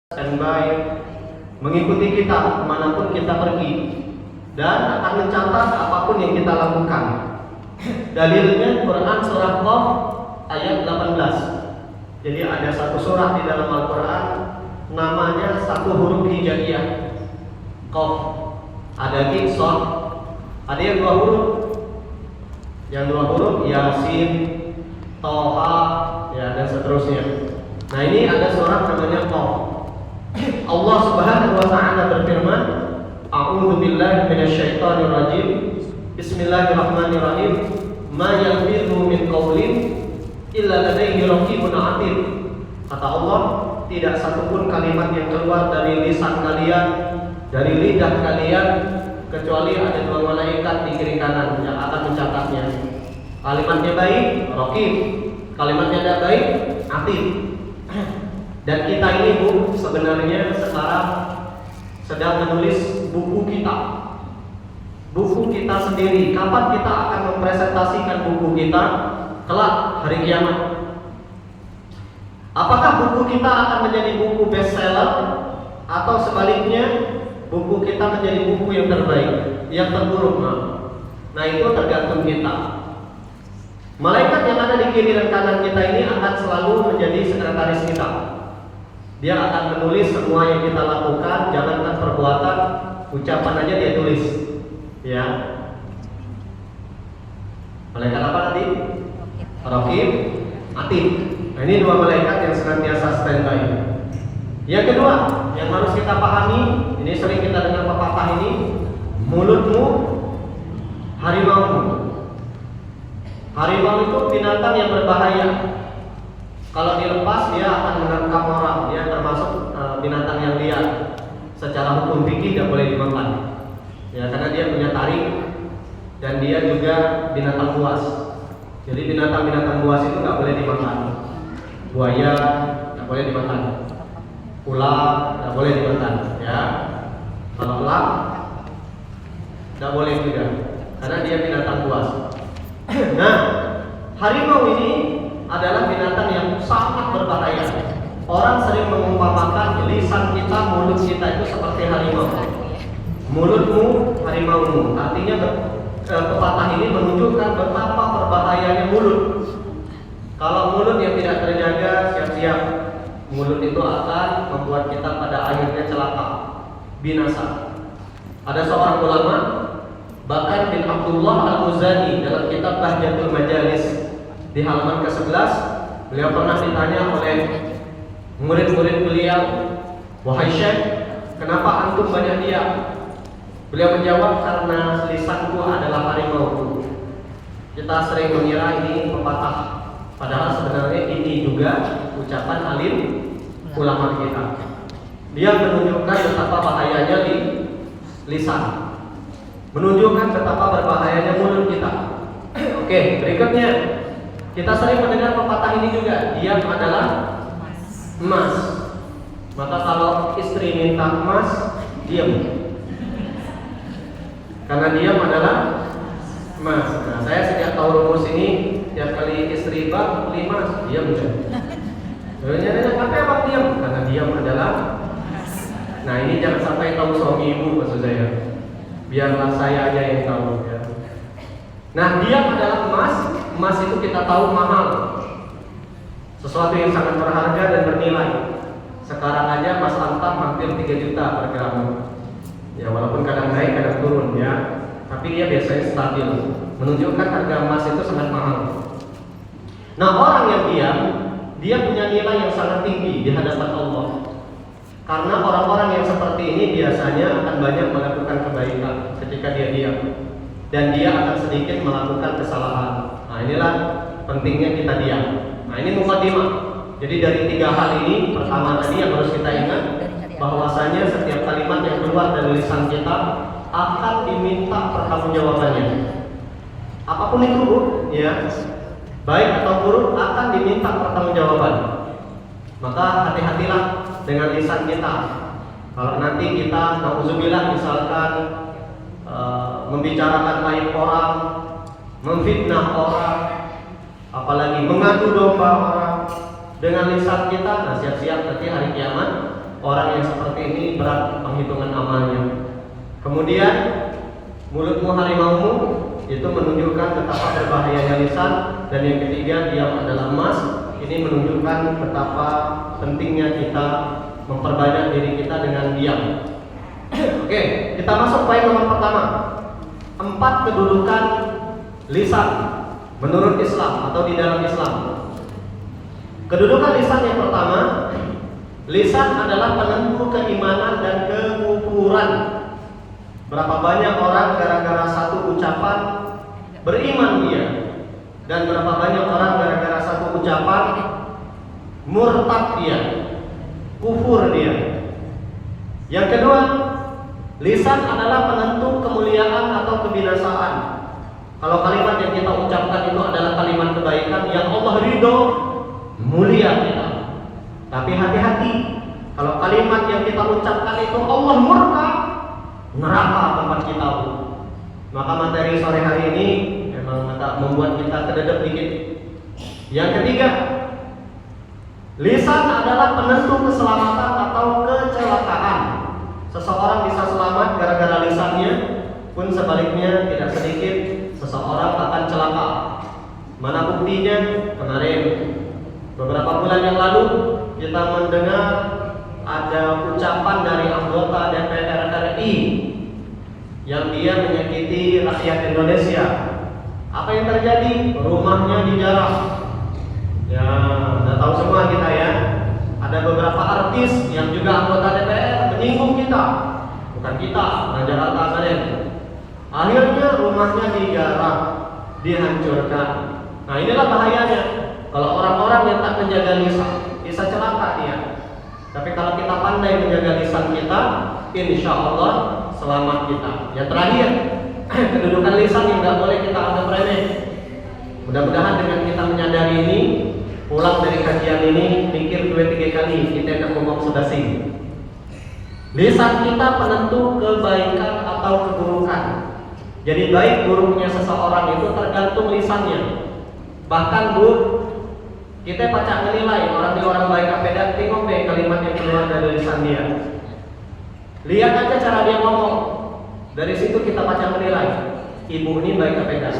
standby mengikuti kita kemanapun kita pergi dan akan mencatat apapun yang kita lakukan. Dalilnya Quran surah Qaf ayat 18. Jadi ada satu surah di dalam Al-Quran namanya satu huruf hijaiyah, Qaf. Ada lagi Shad, ada yang dua huruf. Yang dua huruf Yasin, Toha, ya dan seterusnya. Nah ini ada surah namanya Qaf. Allah Subhanahu wa taala berfirman, A'udzu billahi minasyaitonir rajim. Bismillahirrahmanirrahim. Ma yalfidhu min qaulin illa ladaihi raqibun 'atid. Kata Allah, tidak satupun kalimat yang keluar dari lisan kalian, dari lidah kalian, kecuali ada dua malaikat di kiri kanan yang akan mencatatnya. Kalimatnya baik, raqib. Kalimatnya tidak baik, 'atid. Dan kita ini Bu, sebenarnya sekarang sedang menulis buku kita. Buku kita sendiri. Kapan kita akan mempresentasikan buku kita? Kelak hari kiamat. Apakah buku kita akan menjadi buku bestseller atau sebaliknya buku kita menjadi buku yang terbaik, yang terburuk? Nah itu tergantung kita. Malaikat yang ada di kiri dan kanan kita ini akan selalu menjadi sekretaris kita. Dia akan menulis semua yang kita lakukan, jangankan perbuatan, ucapan aja dia tulis. Ya. Malaikat apa tadi? Raqib, Atid. Nah, ini dua malaikat yang senantiasa standby. Yang kedua, yang harus kita pahami, ini sering kita dengar pepatah ini, mulutmu harimaumu. Harimau itu binatang yang berbahaya. Kalau dilepas dia akan menerkam orang. Dia termasuk binatang yang liar. Secara hukum fikih tidak boleh dimakan. Ya, karena dia punya taring dan dia juga binatang buas. Jadi binatang-binatang buas itu nggak boleh dimakan. Buaya nggak boleh dimakan. Ular nggak boleh dimakan. Ya, kalau elang nggak boleh juga, karena dia binatang buas. Nah, harimau ini adalah binatang yang sangat berbahaya. Orang sering mengumpamakan lisan kita, mulut kita itu seperti harimau. Mulutmu harimaumu. Artinya pepatah ini menunjukkan betapa berbahayanya mulut. Kalau mulut yang tidak terjaga, siap-siap mulut itu akan membuat kita pada akhirnya celaka, binasa. Ada seorang ulama, Bakar bin Abdullah Al-Muzani, dalam kitab Bahjatul Majalis di halaman ke-11, beliau pernah ditanya oleh murid-murid beliau, "Wahai Syekh, kenapa antum banyak diam?" Beliau menjawab, "Karena lisanku adalah harimau." Kita sering mengira ini pepatah, padahal sebenarnya ini juga ucapan alim ulama kita. Dia menunjukkan betapa bahayanya di lisan, menunjukkan betapa berbahayanya mulut kita. Oke, berikutnya kita sering mendengar pepatah ini juga, diam adalah emas. Maka kalau istri minta emas, diam. Karena diam adalah emas. Nah, saya sejak tahu rumus ini, tiap kali istri bang beli emas, diam aja. Sebenarnya kenapa abang diam? Karena diam adalah. Nah ini jangan sampai tahu suami ibu, maksud saya. Biarlah saya aja yang tahu ya. Nah diam adalah emas. Emas itu kita tahu mahal, sesuatu yang sangat berharga dan bernilai. Sekarang aja emas antam hampir 3 juta per gram. Ya walaupun kadang naik kadang turun ya, tapi dia biasanya stabil, menunjukkan harga emas itu sangat mahal. Nah orang yang diam, dia punya nilai yang sangat tinggi di hadapan Allah. Karena orang-orang yang seperti ini biasanya akan banyak melakukan kebaikan ketika dia diam, dan dia akan sedikit melakukan kesalahan. Nah inilah pentingnya kita diam. Nah ini mukadimah. Jadi dari 3 hal ini, pertama tadi yang harus kita ingat, bahwasanya setiap kalimat yang keluar dari lisan kita akan diminta pertanggungjawabannya. Apapun itu Bu, ya, baik atau buruk akan diminta pertanggungjawaban. Maka hati-hatilah dengan lisan kita. Kalau nanti kita nauzubillah misalkan membicarakan aib orang, memfitnah orang, apalagi mengadu domba orang dengan lisan kita, nah siap-siap nanti hari kiamat orang yang seperti ini berat penghitungan amalnya. Kemudian mulutmu harimaumu, itu menunjukkan betapa berbahayanya lisan. Dan yang ketiga, diam adalah emas. Ini menunjukkan betapa pentingnya kita memperbanyak diri kita dengan diam. Oke, kita masuk poin nomor pertama. 4 kedudukan lisan menurut Islam atau di dalam Islam. Kedudukan lisan yang pertama, lisan adalah penentu keimanan dan kekufuran. Berapa banyak orang gara-gara satu ucapan beriman dia, dan berapa banyak orang gara-gara satu ucapan murtad dia, kufur dia. Yang kedua, lisan adalah penentu kemuliaan atau kebinasaan. Kalau kalimat yang kita ucapkan itu adalah kalimat kebaikan yang Allah ridho, mulia kita. Tapi hati-hati, kalau kalimat yang kita ucapkan itu Allah murka, neraka tempat kita. Maka materi sore hari ini memang agak membuat kita kededep dikit. Yang ketiga, lisan adalah penentu keselamatan atau kecelakaan. Seseorang bisa selamat gara-gara lisannya, pun sebaliknya tidak sedikit seseorang akan celaka. Mana buktinya? Kemarin, beberapa bulan yang lalu, kita mendengar ada ucapan dari anggota DPR RI yang dia menyakiti rakyat Indonesia. Apa yang terjadi? Rumahnya dijarah. Ya, udah tahu semua kita ya. Ada beberapa artis yang juga anggota DPR menyinggung kita. Bukan kita, orang Jakarta kalian. Akhirnya rumahnya dijarah, dihancurkan. Nah, inilah bahayanya. Kalau orang-orang yang tak menjaga lisan, bisa celaka dia. Tapi kalau kita pandai menjaga lisan kita, insya Allah selamat kita. Yang terakhir, kedudukan lisan yang nggak boleh kita anggap remeh. Mudah-mudahan dengan kita menyadari ini, pulang dari kajian ini, pikir 2-3 kali kita tidak ngomong sebasi. Lisan kita penentu kebaikan atau keburukan. Jadi baik buruknya seseorang itu tergantung lisannya. Bahkan Bu, kita pacak menilai orang baik apa tidak, tengok deh kalimat yang keluar dari lisan dia. Lihat aja cara dia ngomong. Dari situ kita pacak menilai. Ibu ini baik apa tidak,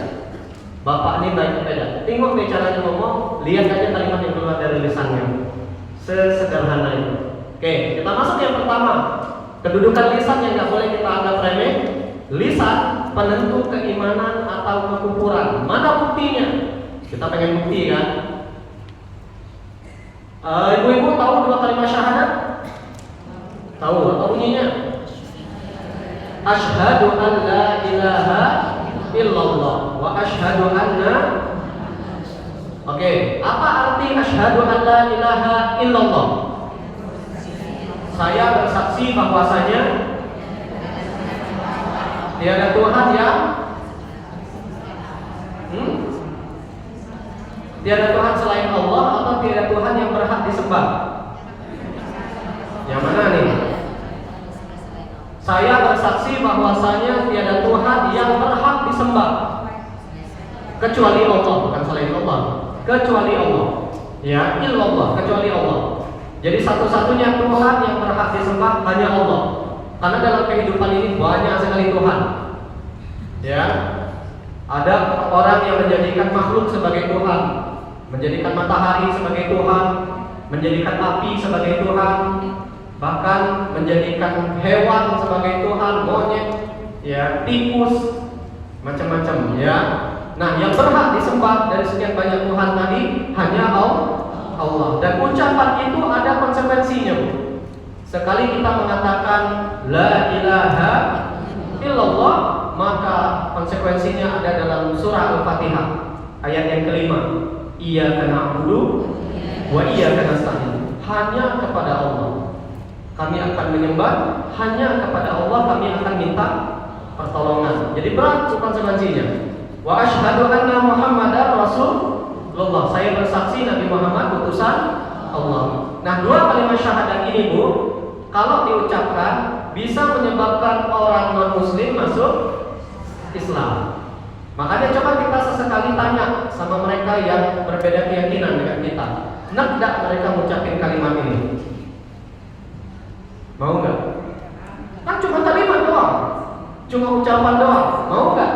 bapak ini baik apa tidak. Tengok deh caranya ngomong, lihat aja kalimat yang keluar dari lisannya. Sesederhana itu. Oke, kita masuk yang pertama. Kedudukan lisan yang nggak boleh kita anggap remeh. Lisan penentu keimanan atau kekufuran. Mana buktinya? Kita pengen bukti kan? Ibu-ibu tahu 2 kalimat syahadat? Tahu? Apa bunyinya? Asyhadu an la ilaha illallah wa asyhadu anna. Oke, apa arti asyhadu an la ilaha illallah? Saya bersaksi bahwasanya tiada Tuhan yang tiada Tuhan selain Allah, atau tiada Tuhan yang berhak disembah? Yang mana nih? Saya bersaksi bahwasanya tiada Tuhan yang berhak disembah kecuali Allah, bukan selain Allah, kecuali Allah. Ya, illallah, kecuali Allah. Jadi satu-satunya Tuhan yang berhak disembah hanya Allah. Karena dalam kehidupan ini banyak sekali Tuhan. Ya, ada orang yang menjadikan makhluk sebagai Tuhan, menjadikan matahari sebagai Tuhan, menjadikan api sebagai Tuhan, bahkan menjadikan hewan sebagai Tuhan, monyet, ya, tikus, macam-macam, ya. Nah, yang berhak disembah dari sekian banyak Tuhan tadi hanya Allah. Dan ucapan itu ada konsekuensinya, Bu. Sekali kita mengatakan la ilaha illallah, maka konsekuensinya ada dalam surah Al-Fatihah ayat yang kelima. Iyyaka na'budu wa iyyaka nasta'in. Hanya kepada Allah kami akan menyembah, hanya kepada Allah kami akan minta pertolongan. Jadi berat konsekuensinya. Wa asyhadu anna Muhammadar Rasulullah. Saya bersaksi Nabi Muhammad utusan Allah. Nah, 2 kalimat syahadat ini, Bu, kalau diucapkan bisa menyebabkan orang non-muslim masuk Islam. Makanya coba kita sesekali tanya sama mereka yang berbeda keyakinan dengan kita. Nak tak mereka mengucapkan kalimat ini? Mau nggak? Kan cuma kalimat doang, cuma ucapan doang. Mau nggak?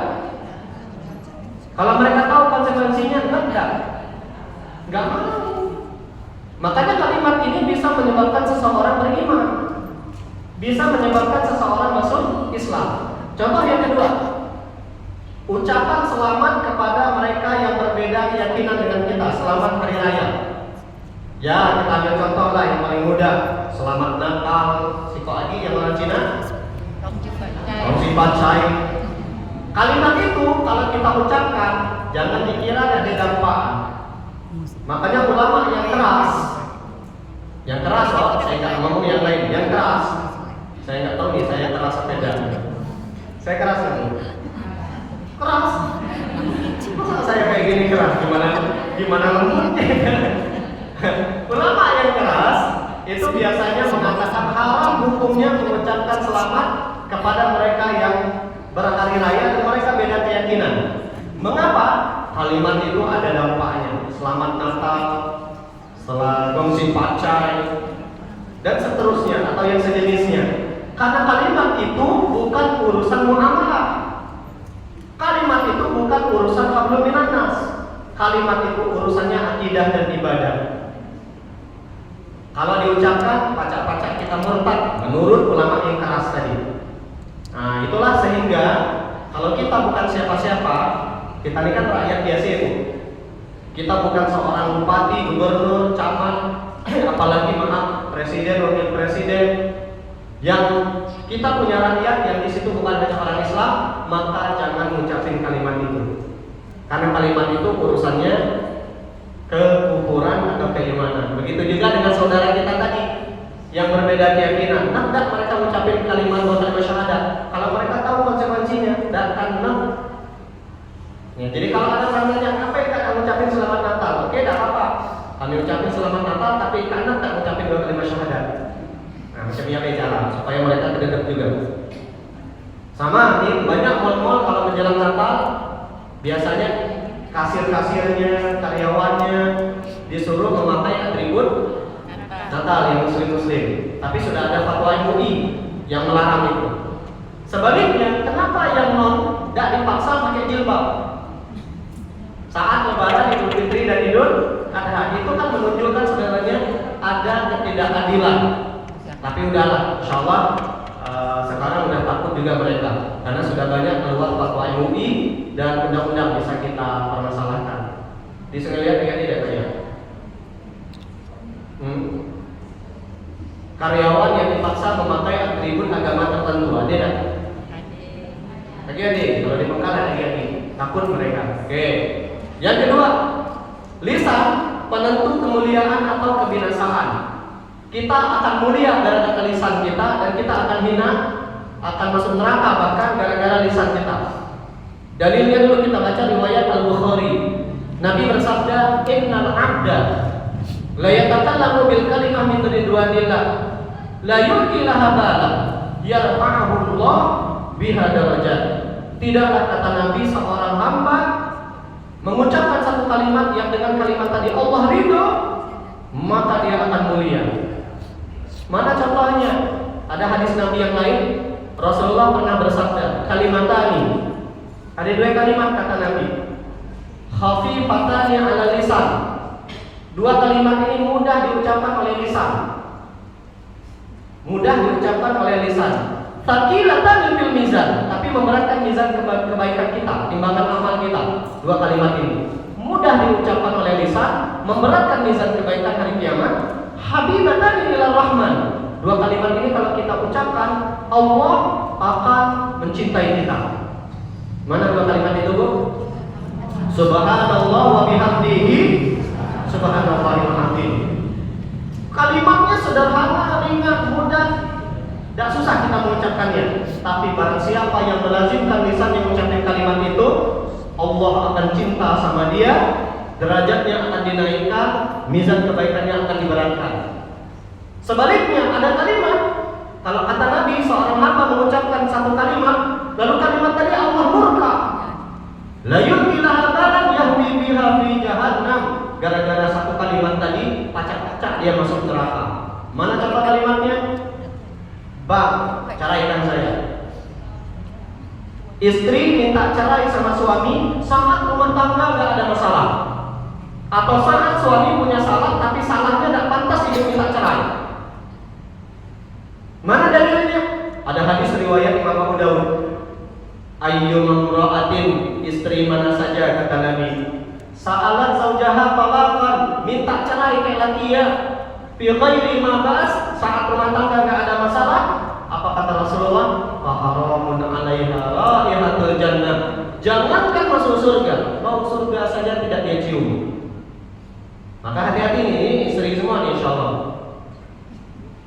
Kalau mereka tahu konsekuensinya, nggak mau. Makanya kalimat ini bisa menyebabkan seseorang beriman, bisa menyebabkan seseorang masuk Islam. Contoh yang kedua, ucapan selamat kepada mereka yang berbeda keyakinan dengan kita, selamat hari raya. Ya, kita ambil contoh lah yang paling mudah. Selamat Natal, si Ko Adi yang orang Cina, Rongsi Pacai. Kalimat itu kalau kita ucapkan, jangan dikira ada dampak. Makanya ulama yang keras loh, saya nggak ngomong yang lain, yang keras. Saya nggak tahu nih, saya keras sepeda. Saya keras nih. Keras. Masa saya kayak gini keras? Gimana lembutnya? Ulama yang keras itu biasanya mengatakan haram hukumnya mengucapkan selamat kepada mereka yang berhari raya dan mereka beda keyakinan. Mengapa? Kalimat itu ada dampaknya. Selamat Natal, Gongsi Pacai, dan seterusnya atau yang sejenisnya. Karena kalimat itu bukan urusan muamalah. Kalimat itu bukan urusan hablum minan nas. Kalimat itu urusannya akidah dan ibadah. Kalau diucapkan pacak-pacak kita murtad menurut ulama yang keras tadi. Nah, itulah sehingga kalau kita bukan siapa-siapa, kita ini kan rakyat biasa itu. Kita bukan seorang bupati, gubernur, camat, apalagi presiden, wakil presiden. Yang kita punya rakyat yang di situ bukan hanya orang Islam, maka jangan mengucapkan kalimat itu. Karena kalimat itu urusannya kekufuran atau keimanan. Begitu juga dengan saudara kita tadi yang berbeda keyakinan. Hendak mereka mengucapkan kalimat kalimat syahadat. Kalau mereka tahu konsekuensinya, dan akan ya, jadi kalau ada orang tanya, apa yang kamu ucapin selamat Natal? Oke, tidak apa-apa. Kami ucapin selamat Natal, tapi karena tak ucapin dua kalimat syahadat. Nah, macamnya cara supaya mereka terdekat juga. Sama nih, banyak mal-mal kalau menjelang Natal biasanya kasir-kasirnya, karyawannya disuruh memakai atribut Natal yang muslim-muslim. Tapi sudah ada fatwa MUI yang melarang itu. Sebaliknya, kenapa yang non tidak dipaksa pakai jilbab? Saat Lebaran, Idul Fitri dan Idul Adha itu kan menunjukkan sebenarnya ada ketidakadilan. Tapi udahlah, insya Allah sekarang udah takut juga mereka, karena sudah banyak keluar fatwa MUI dan undang-undang bisa kita permasalahkan. Bisa lihat dengan tidak saya? Karyawan yang dipaksa memakai atribut agama tertentu, ada tidak? Lagi kalau di Mekah lagi takut mereka. Oke. Yang kedua, lisan penentu kemuliaan atau kebinasaan. Kita akan mulia gara-gara lisan kita, dan kita akan hina, akan masuk neraka bahkan gara-gara lisan kita. Dalilnya dulu kita baca riwayat Al-Bukhari. Nabi bersabda, "Innal 'abda la yatakallamu bil kalimah min ridwanillah, la yulqi laha balan, yarfa'uhu Allah biha darajat." Tidaklah, kata Nabi, seorang hamba mengucapkan satu kalimat yang dengan kalimat tadi Allah ridho, maka dia akan mulia. Mana contohnya? Ada hadis Nabi yang lain, Rasulullah pernah bersabda, kalimatani. Ada dua kalimat kata Nabi, khafifatani 'ala lisan. Dua kalimat ini mudah diucapkan oleh lisan. Mudah diucapkan oleh lisan. Thaqilatan fil mizan, tapi memberatkan mizan kebaikan kita, timbangan amal kita. Dua kalimat ini mudah diucapkan oleh lisan, memberatkan mizan kebaikan hari kiamat. Habibatan ila rahman. Dua kalimat ini kalau kita ucapkan, Allah akan mencintai kita. Mana dua kalimat itu, Bu? Subhanallah wa bihamdihi, subhanallah wa bihamdihi. Kalimatnya sederhana, ringan, mudah, tidak susah kita mengucapkannya. Tapi barang siapa yang melazimkan lisan yang mengucapkan kalimat itu, Allah akan cinta sama dia, derajatnya akan dinaikkan, mizan kebaikannya akan diberatkan. Sebaliknya ada kalimat, kalau kata Nabi, seorang hamba mengucapkan satu kalimat, lalu kalimat tadi Allah murka, la yulqi laha balan yahwi biha fi jahannam. Gara-gara satu kalimat tadi, pacak-pacak dia masuk neraka. Mana contoh kalimatnya? Bang, ceraikan saya. Istri minta cerai sama suami saat rumah tangga nggak ada masalah, atau saat suami punya salah tapi salahnya nggak pantas ibu minta cerai. Mana dalilnya? Ada hadis riwayat Imam Abu Daud. Ayyum imra'atin, istri mana saja kata Nabi, sa'alat zaujaha talaqan, minta cerai kayak laki ya, fi ghairi ma ba'as, saat rumah tangga enggak ada masalah, apa kata Rasulullah? Fa haramun 'alaiha raihatul jannah. Jangankan masuk surga, bau surga saja tidak dia cium. Maka hati-hati nih istri semua nih insyaallah.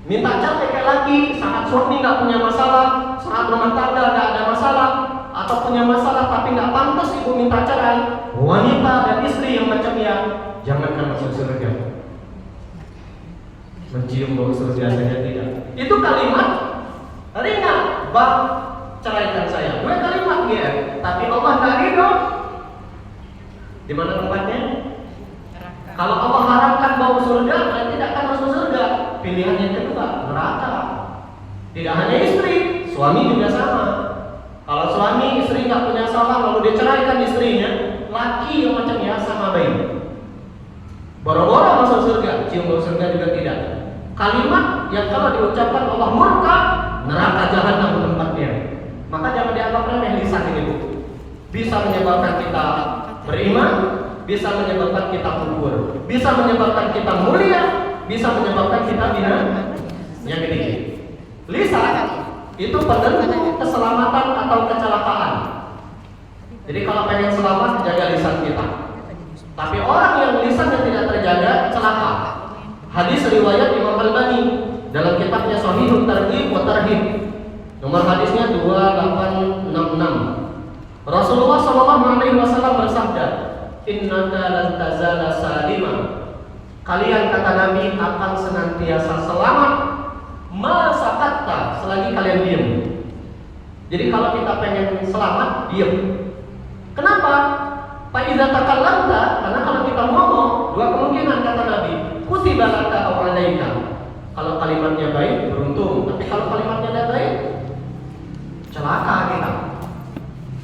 Minta cerai kayak laki saat suami enggak punya masalah, saat rumah tangga enggak ada masalah, atau punya masalah tapi nggak pantas ibu minta cerai. Wanita dan istri yang macam ya, jangankan masuk surga, mencium bau surga saja tidak. Itu kalimat ringan, bang ceraikan saya. Gue kalimat ya, tapi Allah nggak ridho. Di mana tempatnya? Kalau Allah haramkan bau surga, berarti tidak akan masuk surga. Pilihan yang kedua, neraka. Tidak hanya istri, suami juga sama. Kalau suami istri nggak punya salah lalu dia ceraikan istrinya, laki yang macam ya sama baik. Boro-boro masuk surga, cium bau surga juga tidak. Kalimat yang kalau diucapkan Allah murka, neraka jahanam tempatnya. Maka jangan dianggap remeh lisan ini, Bu. Bisa menyebabkan kita beriman, bisa menyebabkan kita kufur, bisa menyebabkan kita mulia, bisa menyebabkan kita bina. Yang ini, lisan itu penentu keselamatan atau kecelakaan. Jadi kalau pengen selamat, jaga lisan kita. Tapi orang yang lisannya tidak terjaga, celaka. Hadis riwayat Imam Al-Albani dalam kitabnya Shahihut Targhib wa Tarhib. Nomor hadisnya 2866. Rasulullah SAW bersabda, "Innaka lan tazala salima." Kalian kata Nabi akan senantiasa selamat masa kata selagi kalian diam. Jadi kalau kita pengen selamat, diam. Kenapa? Fa idza takallamta, karena kalau kita ngomong, dua kemungkinan kata Nabi, kutiba laka aw alaika. Kalau kalimatnya baik, beruntung. Tapi kalau kalimatnya tidak baik, celaka kita.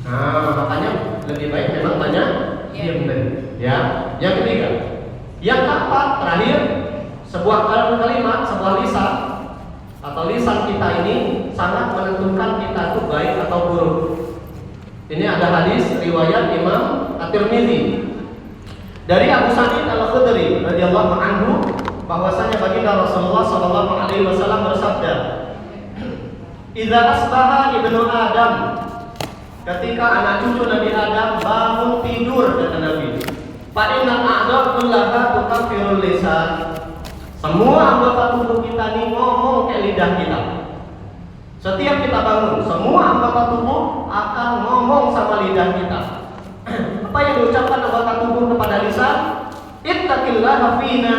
Nah, makanya lebih baik memang banyak diam tadi. Ya. Yang ketiga, yang keempat, terakhir, sebuah kalimat, sebuah lisan atau lisan kita ini sangat menentukan kita itu baik atau buruk. Ini ada hadis riwayat Imam At-Tirmidzi dari Abu Sa'id Al-Khudri radhiyallahu anhu bahwasanya baginda Rasulullah sallallahu alaihi wasallam bersabda, "Idza asbaha ibnu Adam," ketika anak cucu Nabi Adam bangun tidur kata Nabi, "fa inna a'dha kullaha tukaffirul lisan." Semua anggota tubuh kita ini ngomong kayak lidah kita. Setiap kita bangun, semua anggota tubuh akan ngomong sama lidah kita. Apa yang diucapkan anggota tubuh kepada lisan? Ittaqillaha fina.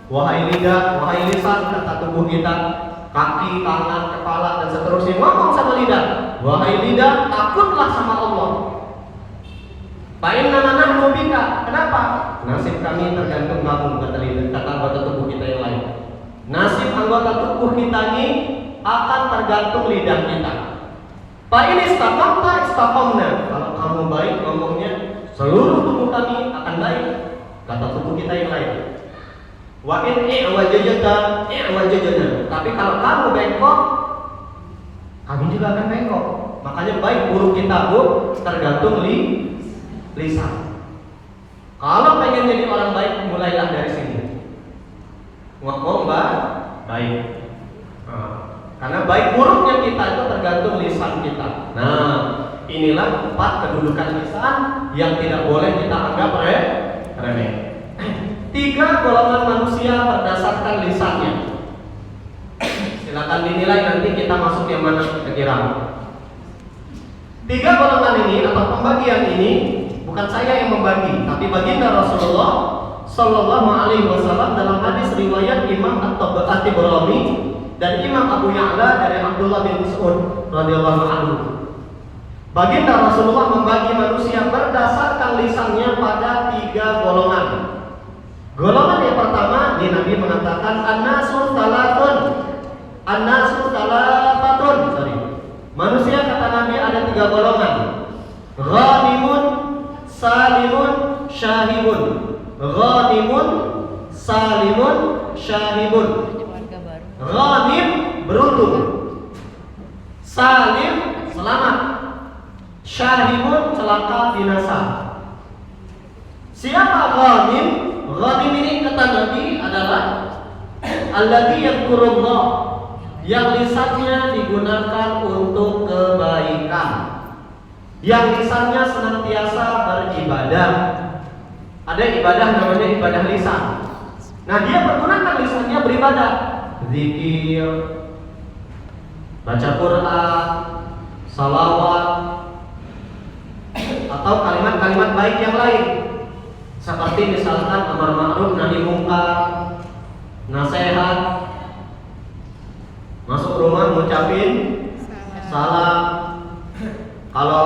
Wahai lidah, wahai lisan, kata tubuh kita, kaki, tangan, kepala dan seterusnya ngomong sama lidah. Wahai lidah, takutlah sama Allah. Fa'inna nahnu bika. Kenapa? Nasib kami tergantung kamu, kata lidah, kata anggota tubuh kita yang lain. Nasib anggota tubuh kita ini akan tergantung lidah kita. Fa'in istaqamta istaqamna. Kalau kamu baik ngomongnya, seluruh tubuh kami akan baik, kata tubuh kita yang lain. Wa in i'wajajta i'wajajna. Tapi kalau kamu bengkok, kami juga akan bengkok. Makanya baik buruk kita, Bu, tergantung lisan. Kalau pengen jadi orang baik, mulailah dari sini. Ngomong baik. Karena baik buruknya kita itu tergantung lisan kita. Nah, inilah 4 kedudukan lisan yang tidak boleh kita anggap remeh. 3 golongan manusia berdasarkan lisannya. Silakan dinilai nanti kita masuk yang mana kira-kira. 3 golongan ini atau pembagian ini bukan saya yang membagi, tapi baginda Rasulullah Sallallahu Alaihi Wasallam dalam hadis riwayat Imam At-Tabrani dan Imam Abu Ya'la dari Abdullah bin Mas'ud radhiyallahu anhu. Baginda Rasulullah membagi manusia berdasarkan lisannya pada 3 golongan. Golongan yang pertama, Nabi mengatakan an-nasu salatun. An-nasu salat ada 3 golongan. Ghanimun, salimun, syahibun. Ghanimun, salimun, syahibun. Ghanim beruntung, salim selamat, syahibun celaka binasa. Siapa ghanim? Ghanim ini kata Nabi adalah alladzi yadhkurullah, yang lisannya digunakan untuk kebaikan, yang lisannya senantiasa beribadah. Ada ibadah namanya ibadah lisan. Nah, dia menggunakan lisannya beribadah, zikir, baca Quran, salawat, atau kalimat-kalimat baik yang lain, seperti misalkan amar ma'ruf nahi mungkar, nasihat, masuk rumah ngucapin salam, kalau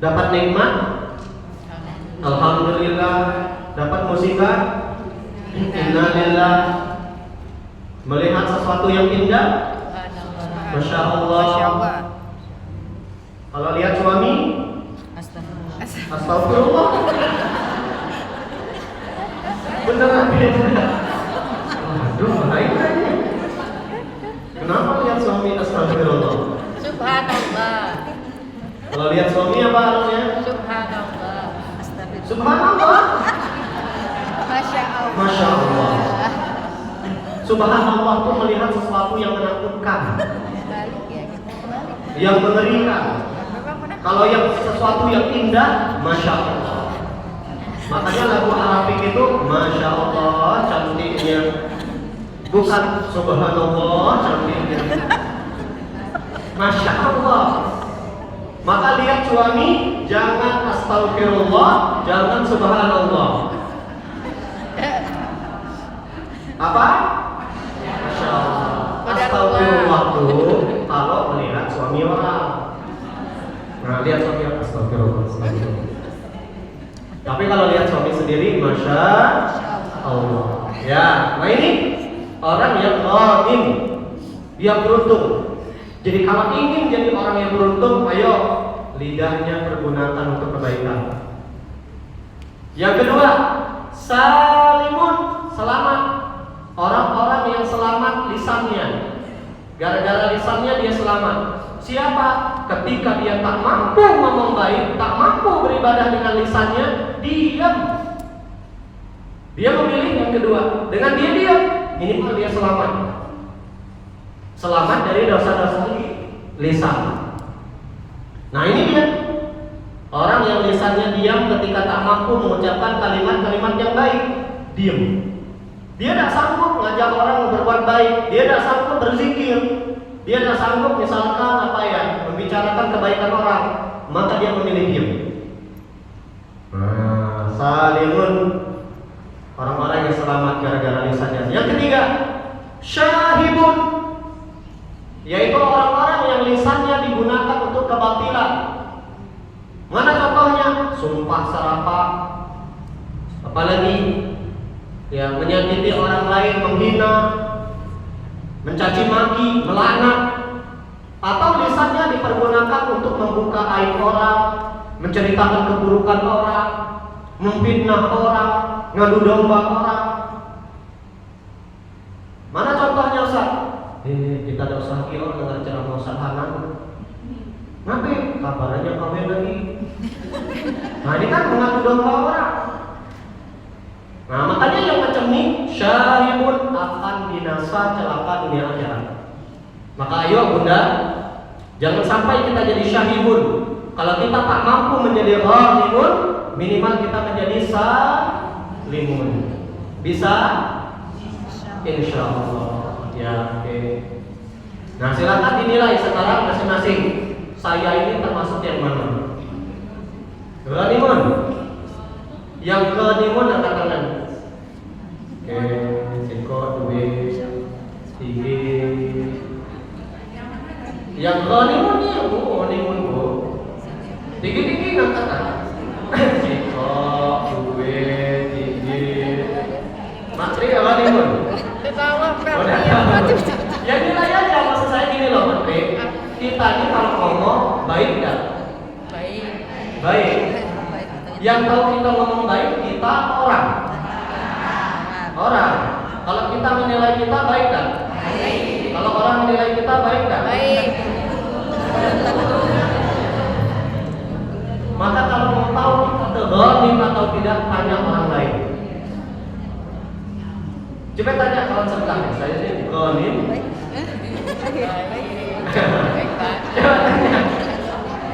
dapat nikmat alhamdulillah, dapat musibah innalillah, melihat sesuatu yang indah masya Allah. Kalau lihat suami astagfirullah. Beneran beda. Aduh, bahaya. Kenapa lihat suami astagfirullah? Subhanallah. Kalau lihat suami apa harusnya? Subhanallah. Astagfirullah. Subhanallah. Masya Allah. Masya Allah. Subhanallah itu melihat sesuatu yang menakutkan, Balik ya, kita balik. yang mengerikan. Kalau yang sesuatu yang indah, masya Allah. Makanya lagu Arabik itu masya Allah cantiknya, bukan subhanallah cantiknya. Masya Allah. Maka lihat suami, jangan astagfirullah, jangan subhanallah. Apa? Masya Allah. Astagfirullah tuh kalau melihat suami orang. Nah, lihat suami astagfirullah. Tapi kalau lihat suami sendiri, masya Allah. Ya, nah ini orang yang ghanim, dia beruntung. Jadi kalau ingin jadi orang yang beruntung, ayo lidahnya pergunakan untuk kebaikan. Yang kedua, salimun, selamat. Orang-orang yang selamat lisannya, gara-gara lisannya dia selamat. Siapa? Ketika dia tak mampu ngomong baik, tak mampu beribadah dengan lisannya, diam. Dia memilih yang kedua. Dengan dia diam, minimal dia selamat. Selamat dari dosa-dosa lisan. Nah ini dia, orang yang lisannya diam ketika tak mampu mengucapkan kalimat-kalimat yang baik, diam. Dia tidak sanggup mengajak orang berbuat baik, dia tidak sanggup berzikir, dia tidak sanggup misalkan membicarakan kebaikan orang, maka dia memilih diam. Nah, salimun, orang-orang yang selamat gara-gara lisannya. Yang ketiga, syahibun, yaitu orang-orang yang lisannya digunakan untuk kebatilan. Mana contohnya? Sumpah serapah, apalagi ya menyakiti orang lain, menghina, mencaci maki, melaknat, atau lisannya dipergunakan untuk membuka aib orang, menceritakan keburukan orang, memfitnah orang, ngadu domba orang. Mana contohnya Ustaz? Kita ada usaha kior dengan ceramah Ustaz Hanan. Ngapain? Kabarnya kawin lagi. Nah ini kan mengadu domba orang. Nah makanya yang macam ini syahibun, akan binasa celaka dunia akhirat. Maka ayo bunda, jangan sampai kita jadi syahibun. Kalau kita tak mampu menjadi ghanibun, minimal kita menjadi salimun. Bisa? Insya Allah. Ya oke. Nah silakan dinilai sekarang masing-masing. Saya ini termasuk yang mana? Ghanimun. Yang ghanimun angkat tangan. Oke, siko, duit, tinggi. Yang ghanimun nih, ghanimun bu. Tinggi angkat tangan. Siko, duit, tinggi. Matri ghanimun. Ya nilai aja, maksud saya gini loh Matri. Kita ini kalau ngomong Yang tahu kita ngomong baik kita orang. Orang. Kalau kita menilai kita baik kan? Baik. Kalau orang menilai kita baik kan? Baik. Maka kalau mau tahu kita zalim atau tidak, tanya orang lain. Coba tanya kawan sebelahnya, saya ini zalim. Baik, Pak. Coba tanya.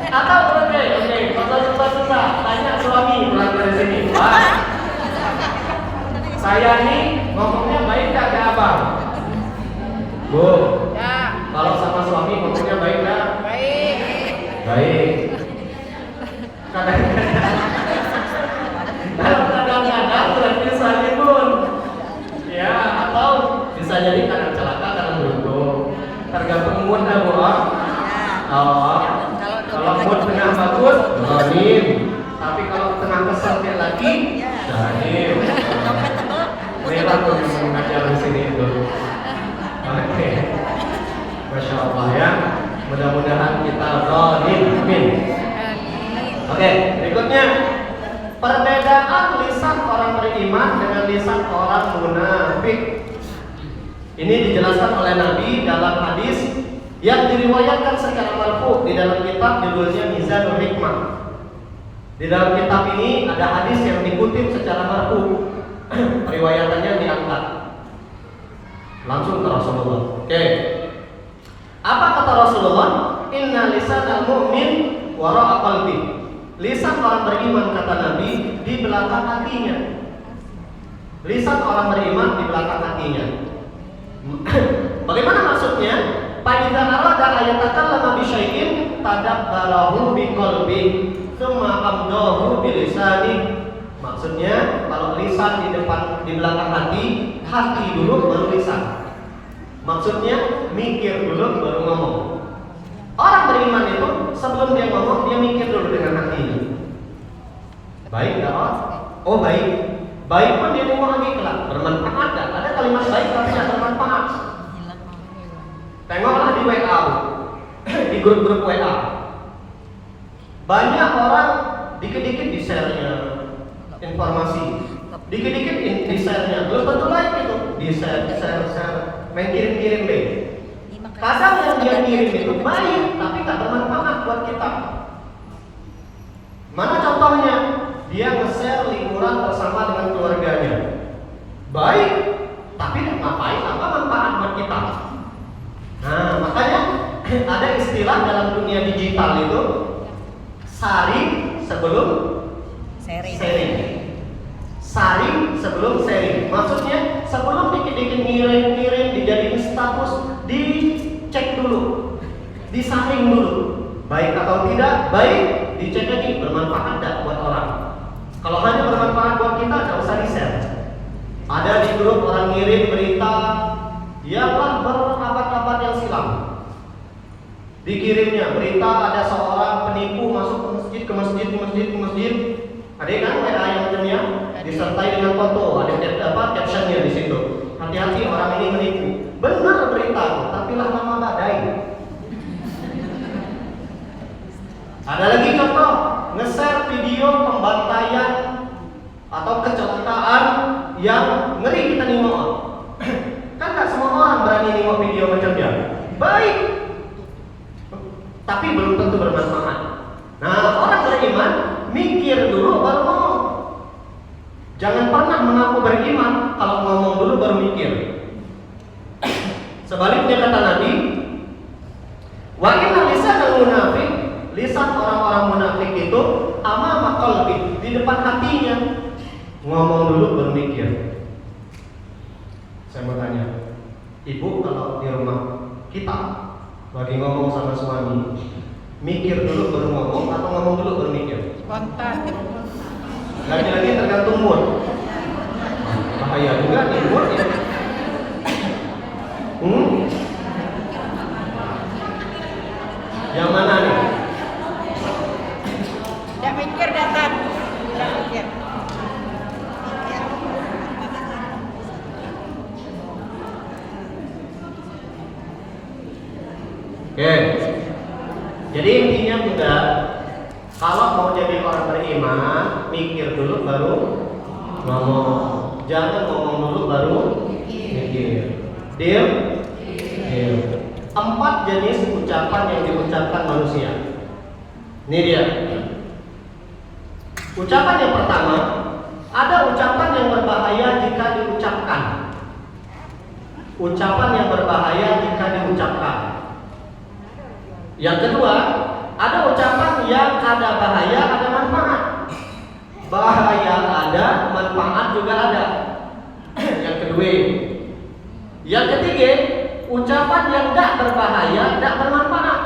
Atau oke, kalau susah, tanya suami pulang dari sini. Pak, saya nih ngomongnya baik gak ke abang? Bu, Ya. kalau sama suami ngomongnya baik gak? Baik. Baik. Kadang-kadang berarti salibun. Ya, atau bisa jadi kadang celaka, kadang beruntung. Tergantung mood ya, Bu. Oh, kalau mood tengah bagus, zalim. Tapi kalau tengah kesel kayak lagi, zalim. Memang tuh yang mengajar di sini itu. Oke. Masya Allah ya. Mudah-mudahan kita zalim. Amin. Oke, berikutnya perbedaan lisan orang beriman dengan lisan orang munafik. Ini dijelaskan oleh Nabi dalam hadis yang diriwayatkan secara marfu di dalam kitab judulnya Mizanul Hikmah. Di dalam kitab ini ada hadis yang dikutip secara marfu, riwayatannya diangkat langsung ke Rasulullah. Oke. Apa kata Rasulullah? Inna lisanal mu'min wara'a qalbi. Lisan orang beriman, kata Nabi, di belakang hatinya. Lisan orang beriman di belakang hatinya. Bagaimana maksudnya? Fa'idza arada ayatakallama bi syai'in tadabbarahu bi qalbi, tsumma amdahu bi lisani. Maksudnya, kalau lisan di depan, di belakang hati, hati dulu baru lisan. Maksudnya, mikir dulu baru ngomong. Orang beriman itu sebelum dia ngomong, dia mikir dulu dengan hatinya. Baik gak? Oh baik. Baik pun dia ngomong lagi kelak bermanfaat gak? Ada kalimat baik artinya bermanfaat. Tengoklah di WA, di grup-grup WA. Banyak orang dikit-dikit di share-nya informasi, dikit-dikit di share-nya. Belum tentu baik itu. Di share, main kirim-kirim deh. Kadang yang dia kirim itu baik, tapi tak bermanfaat buat kita. Mana contohnya? Dia nge-share liburan bersama dengan keluarganya. Baik, tapi ngapain? Apa manfaat buat kita? Nah, makanya ada istilah dalam dunia digital itu saring sebelum sharing. Saring sebelum sharing. Maksudnya sebelum dikit-dikit ngirim dijadiin status, dicek dulu, disaring dulu, baik atau tidak baik, dicek lagi bermanfaat tidak buat orang. Kalau hanya bermanfaat buat kita, tidak usah di-share. Ada di grup orang ngirim berita yang berabad-abad yang silam. Dikirimnya berita ada seorang penipu masuk ke masjid. Ada kan WA yang macamnya disertai dengan foto, ada captionnya di situ. Hati-hati orang ini menipu. Benar berita, tapi lama badai. Ada lagi contoh, nge-share video pembantaian atau kecelakaan yang ngeri kita nengok. Kan gak semua orang berani nengok video macam dia. Baik, tapi belum tentu bermanfaat. Nah, orang beriman mikir dulu baru ngomong. Jangan pernah mengaku beriman kalau ngomong dulu baru mikir. Sebaliknya kata Nabi, wa inna lisanal munafik, lisan orang-orang munafik itu amama qalbi, di depan hatinya. Ngomong dulu baru mikir. Saya mau tanya, ibu kalau di rumah kita lagi ngomong sama suami, mikir dulu baru ngomong atau ngomong dulu baru mikir? Spontan. Lagi-lagi tergantung mood. Bahaya juga nih mood ya. Yang mana nih? Tidak mikir datang. Tidak mikir. Oke. Jadi intinya juga Kalau mau jadi orang beriman, mikir dulu baru ngomong. Jangan ngomong dulu baru mikir. Deal? Deal. 4 jenis ucapan yang diucapkan manusia. Ini dia. Ucapan yang pertama, ada ucapan yang berbahaya jika diucapkan. Ucapan yang berbahaya jika diucapkan. Yang kedua, ada ucapan yang ada bahaya, ada manfaat. Bahaya ada, manfaat juga ada. Yang kedua. Yang ketiga, ucapan yang tidak berbahaya, tidak bermanfaat.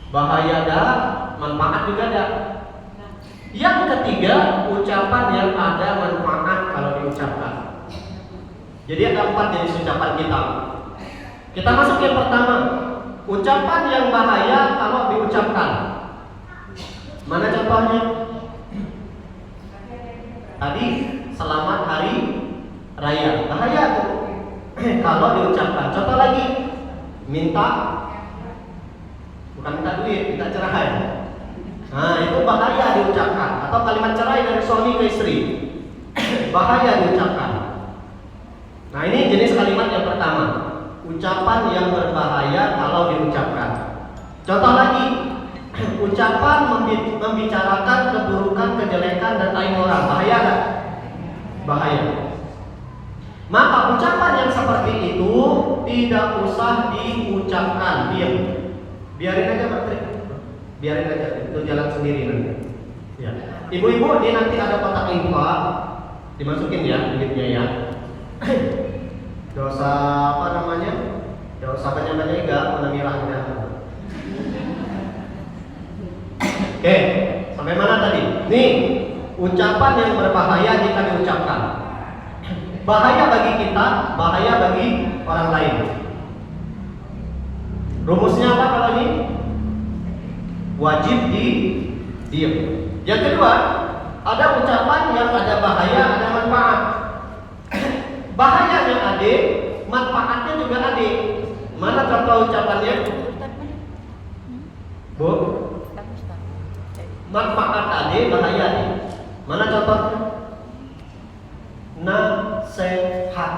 Bahaya ada, manfaat juga ada. Yang ketiga, ucapan yang ada manfaat kalau diucapkan. Jadi ada 4 jenis ucapan kita. Kita masuk yang pertama, ucapan yang bahaya kalau diucapkan. Mana contohnya? Tadi selamat hari raya, bahaya tuh kalau diucapkan. Contoh lagi, minta, bukan minta duit, minta cerai. Nah, itu bahaya diucapkan. Atau kalimat cerai dari suami ke istri, bahaya diucapkan. Nah, ini jenis kalimat yang pertama, ucapan yang berbahaya kalau diucapkan. Contoh lagi, ucapan membicarakan keburukan, kejelekan, dan aib orang, bahaya nggak? Bahaya. Maka ucapan yang seperti itu tidak usah diucapkan, diam. Biarin aja, Pak Tri. Biarin aja, itu jalan sendiri nanti. Ya. Ibu-ibu, ini nanti ada kotak info, dimasukin ya duitnya ya. Dosa apa namanya? Dosa banyak-banyak enggak, penamirannya. Oke, sampai mana tadi? Nih, ucapan yang berbahaya jika diucapkan. Bahaya bagi kita, bahaya bagi orang lain. Rumusnya apa kalau ini? Wajib diam. Yang kedua, ada ucapan yang ada bahaya, ada manfaat. Bahayanya ada, manfaatnya juga ada. Mana contoh ucapannya? Bu? Manfaat ada, bahaya ada. Mana contohnya? Nasihat.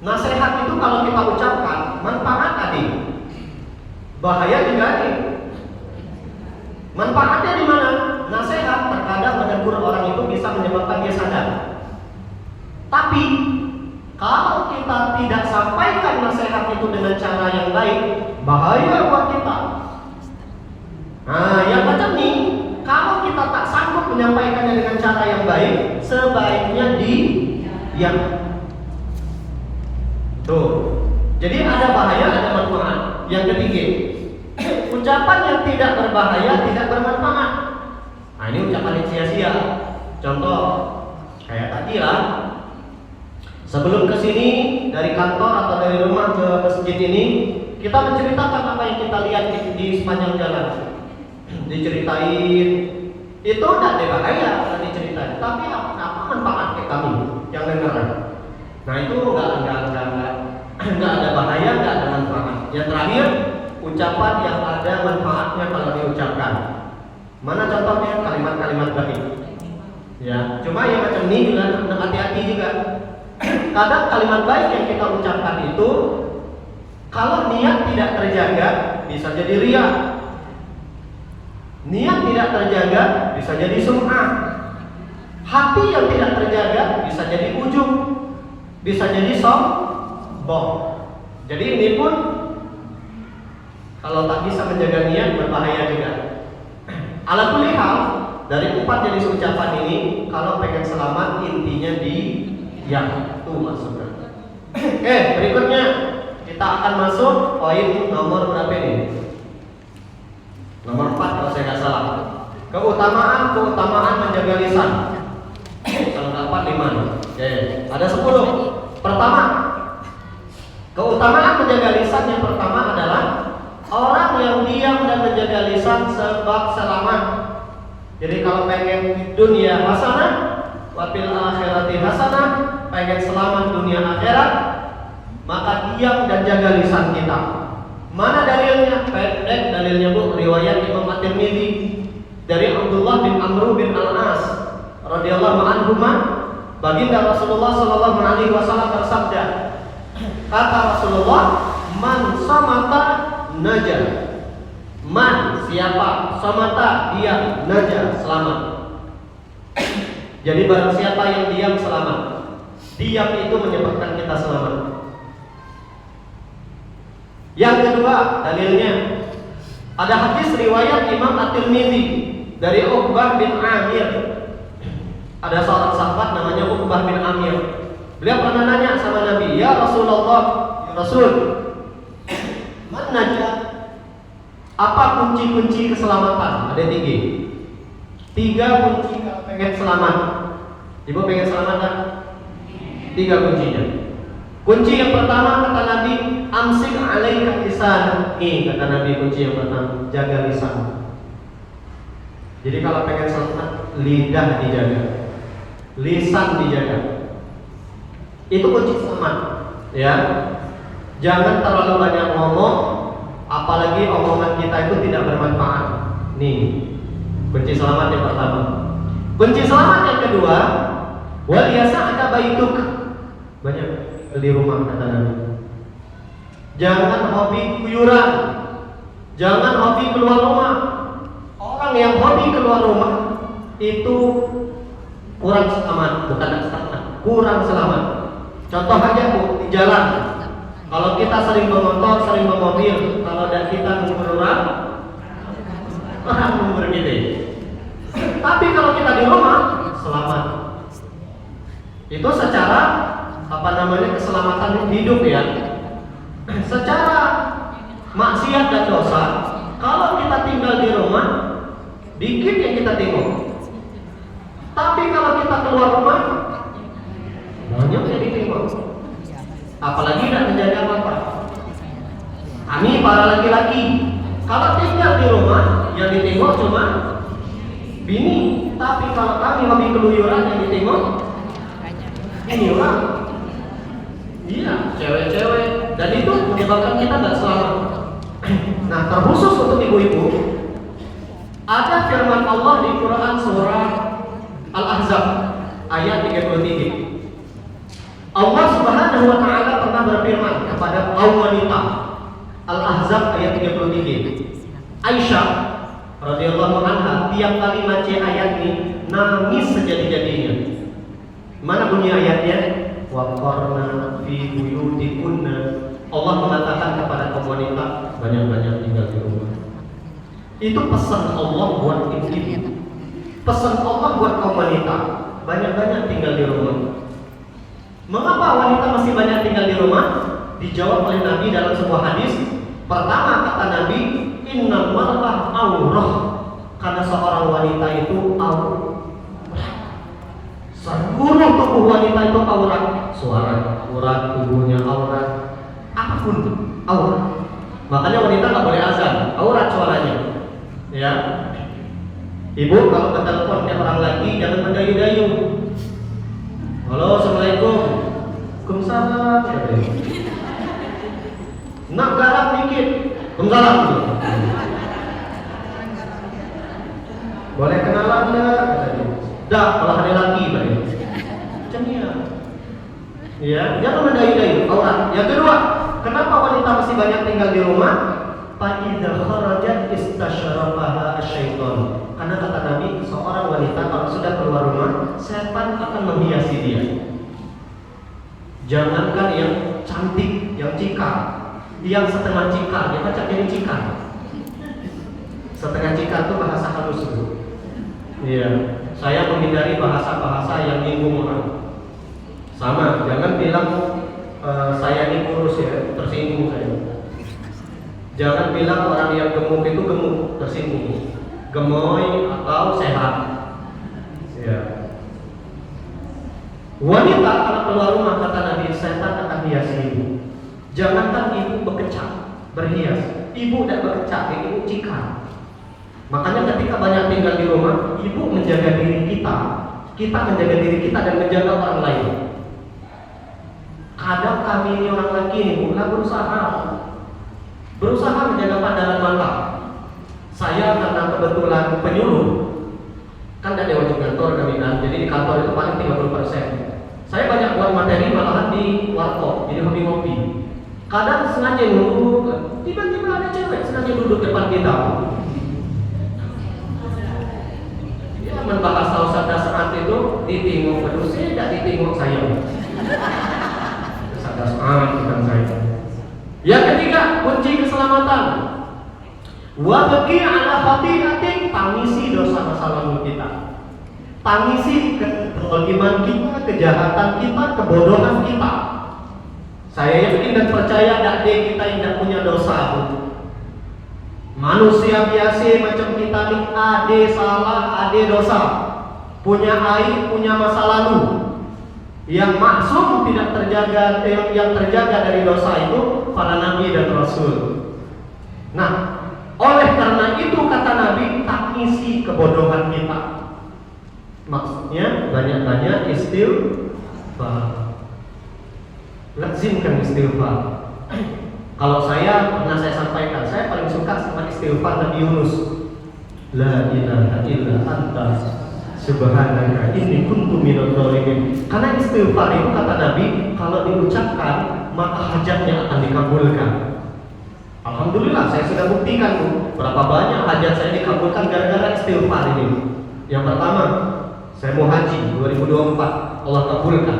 Nasihat itu kalau kita ucapkan, manfaat ada, bahaya juga ada. Manfaatnya di mana? Nasihat terkadang menegur orang itu bisa menyebabkan dia sadar. Tapi kalau kita tidak sampaikan nasihat itu dengan cara yang baik, bahaya buat kita. Nah, yang macam ini, kalau kita tak sanggup menyampaikannya dengan cara yang baik, sebaiknya diam. Tuh. Jadi ada bahaya, ada manfaat. Yang ketiga, ucapan yang tidak berbahaya, tidak bermanfaat. Nah, ini ucapan yang sia-sia. Contoh, kayak tadi lah. Sebelum kesini dari kantor atau dari rumah ke masjid ini, kita menceritakan apa yang kita lihat di sepanjang jalan. Diceritain, itu tidak ada bahaya kalau diceritain. Tapi apa manfaat ke kami yang dengar? Nah, itu nggak ada bahaya, nggak ada manfaat. Yang terakhir, ucapan yang ada manfaatnya kalau diucapkan. Mana contohnya? Kalimat-kalimat baik. Ya, cuma yang macam ini juga hati-hati juga. Kadang kalimat baik yang kita ucapkan itu, kalau niat tidak terjaga, bisa jadi riya. Niat tidak terjaga, bisa jadi sum'ah. Hati yang tidak terjaga, bisa jadi ujub, bisa jadi sombong. Jadi ini pun kalau tak bisa menjaga niat, berbahaya juga. Ala kulli hal, dari 4 jenis ucapan ini, kalau pengen selamat, intinya diam. Itu maksudnya. Oke, berikutnya kita akan masuk poin nomor berapa ini? Nomor 4 kalau saya nggak salah. Keutamaan menjaga lisan. Kalau dapat 5. Oke, ada 10. Pertama, keutamaan menjaga lisan yang pertama adalah orang yang diam dan menjaga lisan sebab selamat. Jadi kalau pengen dunia hasanah, wa fil akhirati hasanah, pengen selamat dunia akhirat, maka diam dan jaga lisan kita. Mana dalilnya? Pendek dalilnya Bu, riwayat Imam At-Tirmidzi dari Abdullah bin Amr bin Al-As radhiyallahu anhuma, baginda Rasulullah sallallahu alaihi wasallam bersabda, kata Rasulullah, man samata naja. Man, siapa? Samata, diam, naja, selamat. Jadi barang siapa yang diam selamat. Diam itu menyebabkan kita selamat. Yang kedua, dalilnya ada hadis riwayat Imam At-Tirmidzi dari Uqbah bin Amir. Ada seorang sahabat namanya Uqbah bin Amir. Beliau pernah nanya sama Nabi, "Ya Rasulullah, ya Rasul, man najat? Apa kunci-kunci keselamatan?" Ada tiga kunci kalau pengen selamat. Ibu pengen selamat kan? 3 kuncinya. Kunci yang pertama kata Nabi, amsik alaika lisan. Nih kata Nabi kunci yang pertama, jaga lisan. Jadi kalau pengen selamat, lidah dijaga, lisan dijaga. Itu kunci selamat, ya. Jangan terlalu banyak ngomong, apalagi omongan kita itu tidak bermanfaat. Nih, kunci selamat yang pertama. Kunci selamat yang kedua, wal yasa'aka baituk. Banyak di rumah kata Nabi. Jangan hobi kuyuran, jangan hobi keluar rumah. Orang yang hobi keluar rumah itu kurang selamat, bukan selamat, kurang selamat. Contoh aja Bu, di jalan. Kalau kita sering bermotor, sering bermobil, kalau ada kita berurang, orang kita. Tapi kalau kita di rumah, selamat. Itu secara keselamatan hidup ya. Secara maksiat dan dosa, kalau kita tinggal di rumah, dikit yang kita tengok. Tapi kalau kita keluar rumah, banyak yang ditengok. Apalagi tidak menjaga apa-apa. Kami para laki-laki, kalau tinggal di rumah, yang ditengok cuma bini. Tapi kalau kami hobi keluyuran, yang ditengok ini orang. Iya, cewek-cewek. Dan itu menyebabkan kita tidak selamat. Nah, terkhusus untuk ibu-ibu, ada firman Allah di Quran surah Al-Ahzab ayat 33. Allah Subhanahu wa taala pernah berfirman kepada kaum wanita. Al-Ahzab ayat 33. Aisyah radhiyallahu anha tiap kali baca ayat ini nangis sejadi-jadinya. Mana bunyi ayatnya? Wa qarna fi buyutikunna. Allah mengatakan kepada kaum wanita, banyak-banyak tinggal di rumah. Itu pesan Allah buat ibu-ibu. Pesan Allah buat kaum wanita, banyak-banyak tinggal di rumah. Mengapa wanita masih banyak tinggal di rumah? Dijawab oleh Nabi dalam sebuah hadis. Pertama kata Nabi, innal mar'ah aurah. Karena seorang wanita itu aurat. Seluruh tubuh wanita itu aurat. Suara aurat, tubuhnya aurat, apapun aurat. Makanya wanita nggak boleh azan, aurat suaranya. Ya, ibu kalau ke telepon orang lagi jangan mendayu-dayu. Halo, assalamualaikum. Waalaikumsalam. Nak garap dikit. Waalaikumsalam. Boleh kenalan enggak? Dah, kalau ada lagi balik. Cemia. Ya, jangan mendayu-dayu aurat. Yang kedua, kenapa wanita masih banyak tinggal di rumah? Fa'idha kharajat istasyarafaha asyaiton. Karena kata Nabi, seorang wanita kalau sudah keluar rumah, setan akan menghiasi dia. Jangankan yang cantik, yang cikar, yang setengah cikar, dia baca jadi cikar. Setengah cikar itu bahasa halus itu. Iya, saya menghindari bahasa-bahasa yang nyinggung orang. Sama, jangan bilang saya ini kurus ya, tersinggung saya. Jangan bilang orang yang gemuk itu gemuk, tersinggung. Gemoy atau sehat. Ya. Wanita kalau keluar rumah kata Nabi, setan akan hiasi ibu. Jangankan ibu bekecak, berhias. Ibu tidak bekecak, ibu cikar. Makanya ketika banyak tinggal di rumah, ibu menjaga diri kita menjaga diri kita dan menjaga orang lain. Kadang kami ini orang laki ini, berusaha berusaha menjaga pandangan mata. Saya karena kebetulan penyuluh, kan ada dewan kantor kami kan, jadi di kantor itu paling 30%. Saya banyak buat materi malahan di warkop, jadi hobi-hobi. Kadang sengaja nunggu, tiba-tiba ada cewek sengaja duduk depan kita. Ya, membahas Ustaz saat itu ditinggung pedusnya, tidak ditinggung saya. Ustaz saat bukan saya. Yang ketiga, kunci keselamatan. Wa baqi ala khati'atin, tangisi dosa masa lalu kita. Tangisi kezaliman kita, kejahatan kita, kebodohan kita. Saya yakin dan percaya dakde kita tidak punya dosa. Manusia biasa macam kita nih, ade salah, ade dosa. Punya aib, punya masa lalu. Yang maksum tidak terjaga, yang terjaga dari dosa itu para nabi dan rasul. Nah, oleh karena itu kata Nabi, tak isi kebodohan kita. Maksudnya banyak-banyak istighfar. Lazimkan istighfar. Kalau saya pernah saya sampaikan, saya paling suka sama istighfar Nabi Yunus. La ilaha illa anta subhanaka inni kuntu minadh dhalimin. Karena istighfar itu kata Nabi, kalau diucapkan maka hajatnya akan dikabulkan. Alhamdulillah, saya sudah buktikan berapa banyak hajat saya dikabulkan gara-gara istighfar ini. Yang pertama, saya mau haji 2024, Allah kabulkan.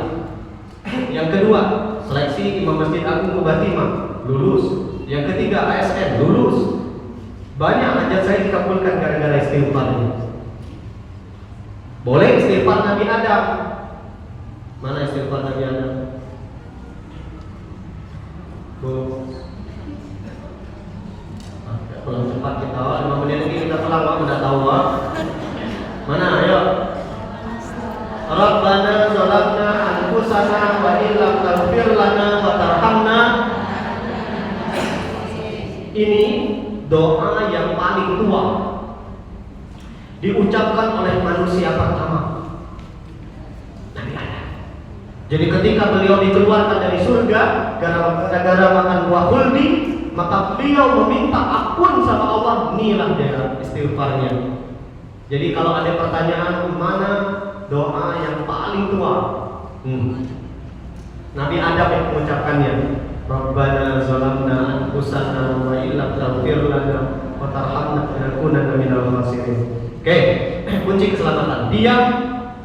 Yang kedua, seleksi Imam Masjid Agung Kubatimah, lulus. Yang ketiga, ASN, lulus. Banyak hajat saya dikabulkan gara-gara istighfar ini. Boleh istighfar Nabi Adam. Mana istighfar Nabi Adam? Pulang cepat kita, 5 menit lagi kita pulang, udah tahu. Mana, ayo. Rabbana zalamna anfusana wa illam taghfir lana wa tarhamna. Ini doa yang paling tua diucapkan oleh manusia pertama, Nabi Adam. Jadi ketika beliau dikeluarkan dari surga gara-gara makan buah khuldi, maka beliau meminta ampun sama Allah. Inilah dia istighfarnya. Jadi kalau ada pertanyaan mana doa yang paling tua, Nabi Adam yang mengucapkannya. Rabbana zalamna anfusana wa illam taghfir lana wa tarhamna lanakunanna minal khasirin. Oke, kunci keselamatan, diam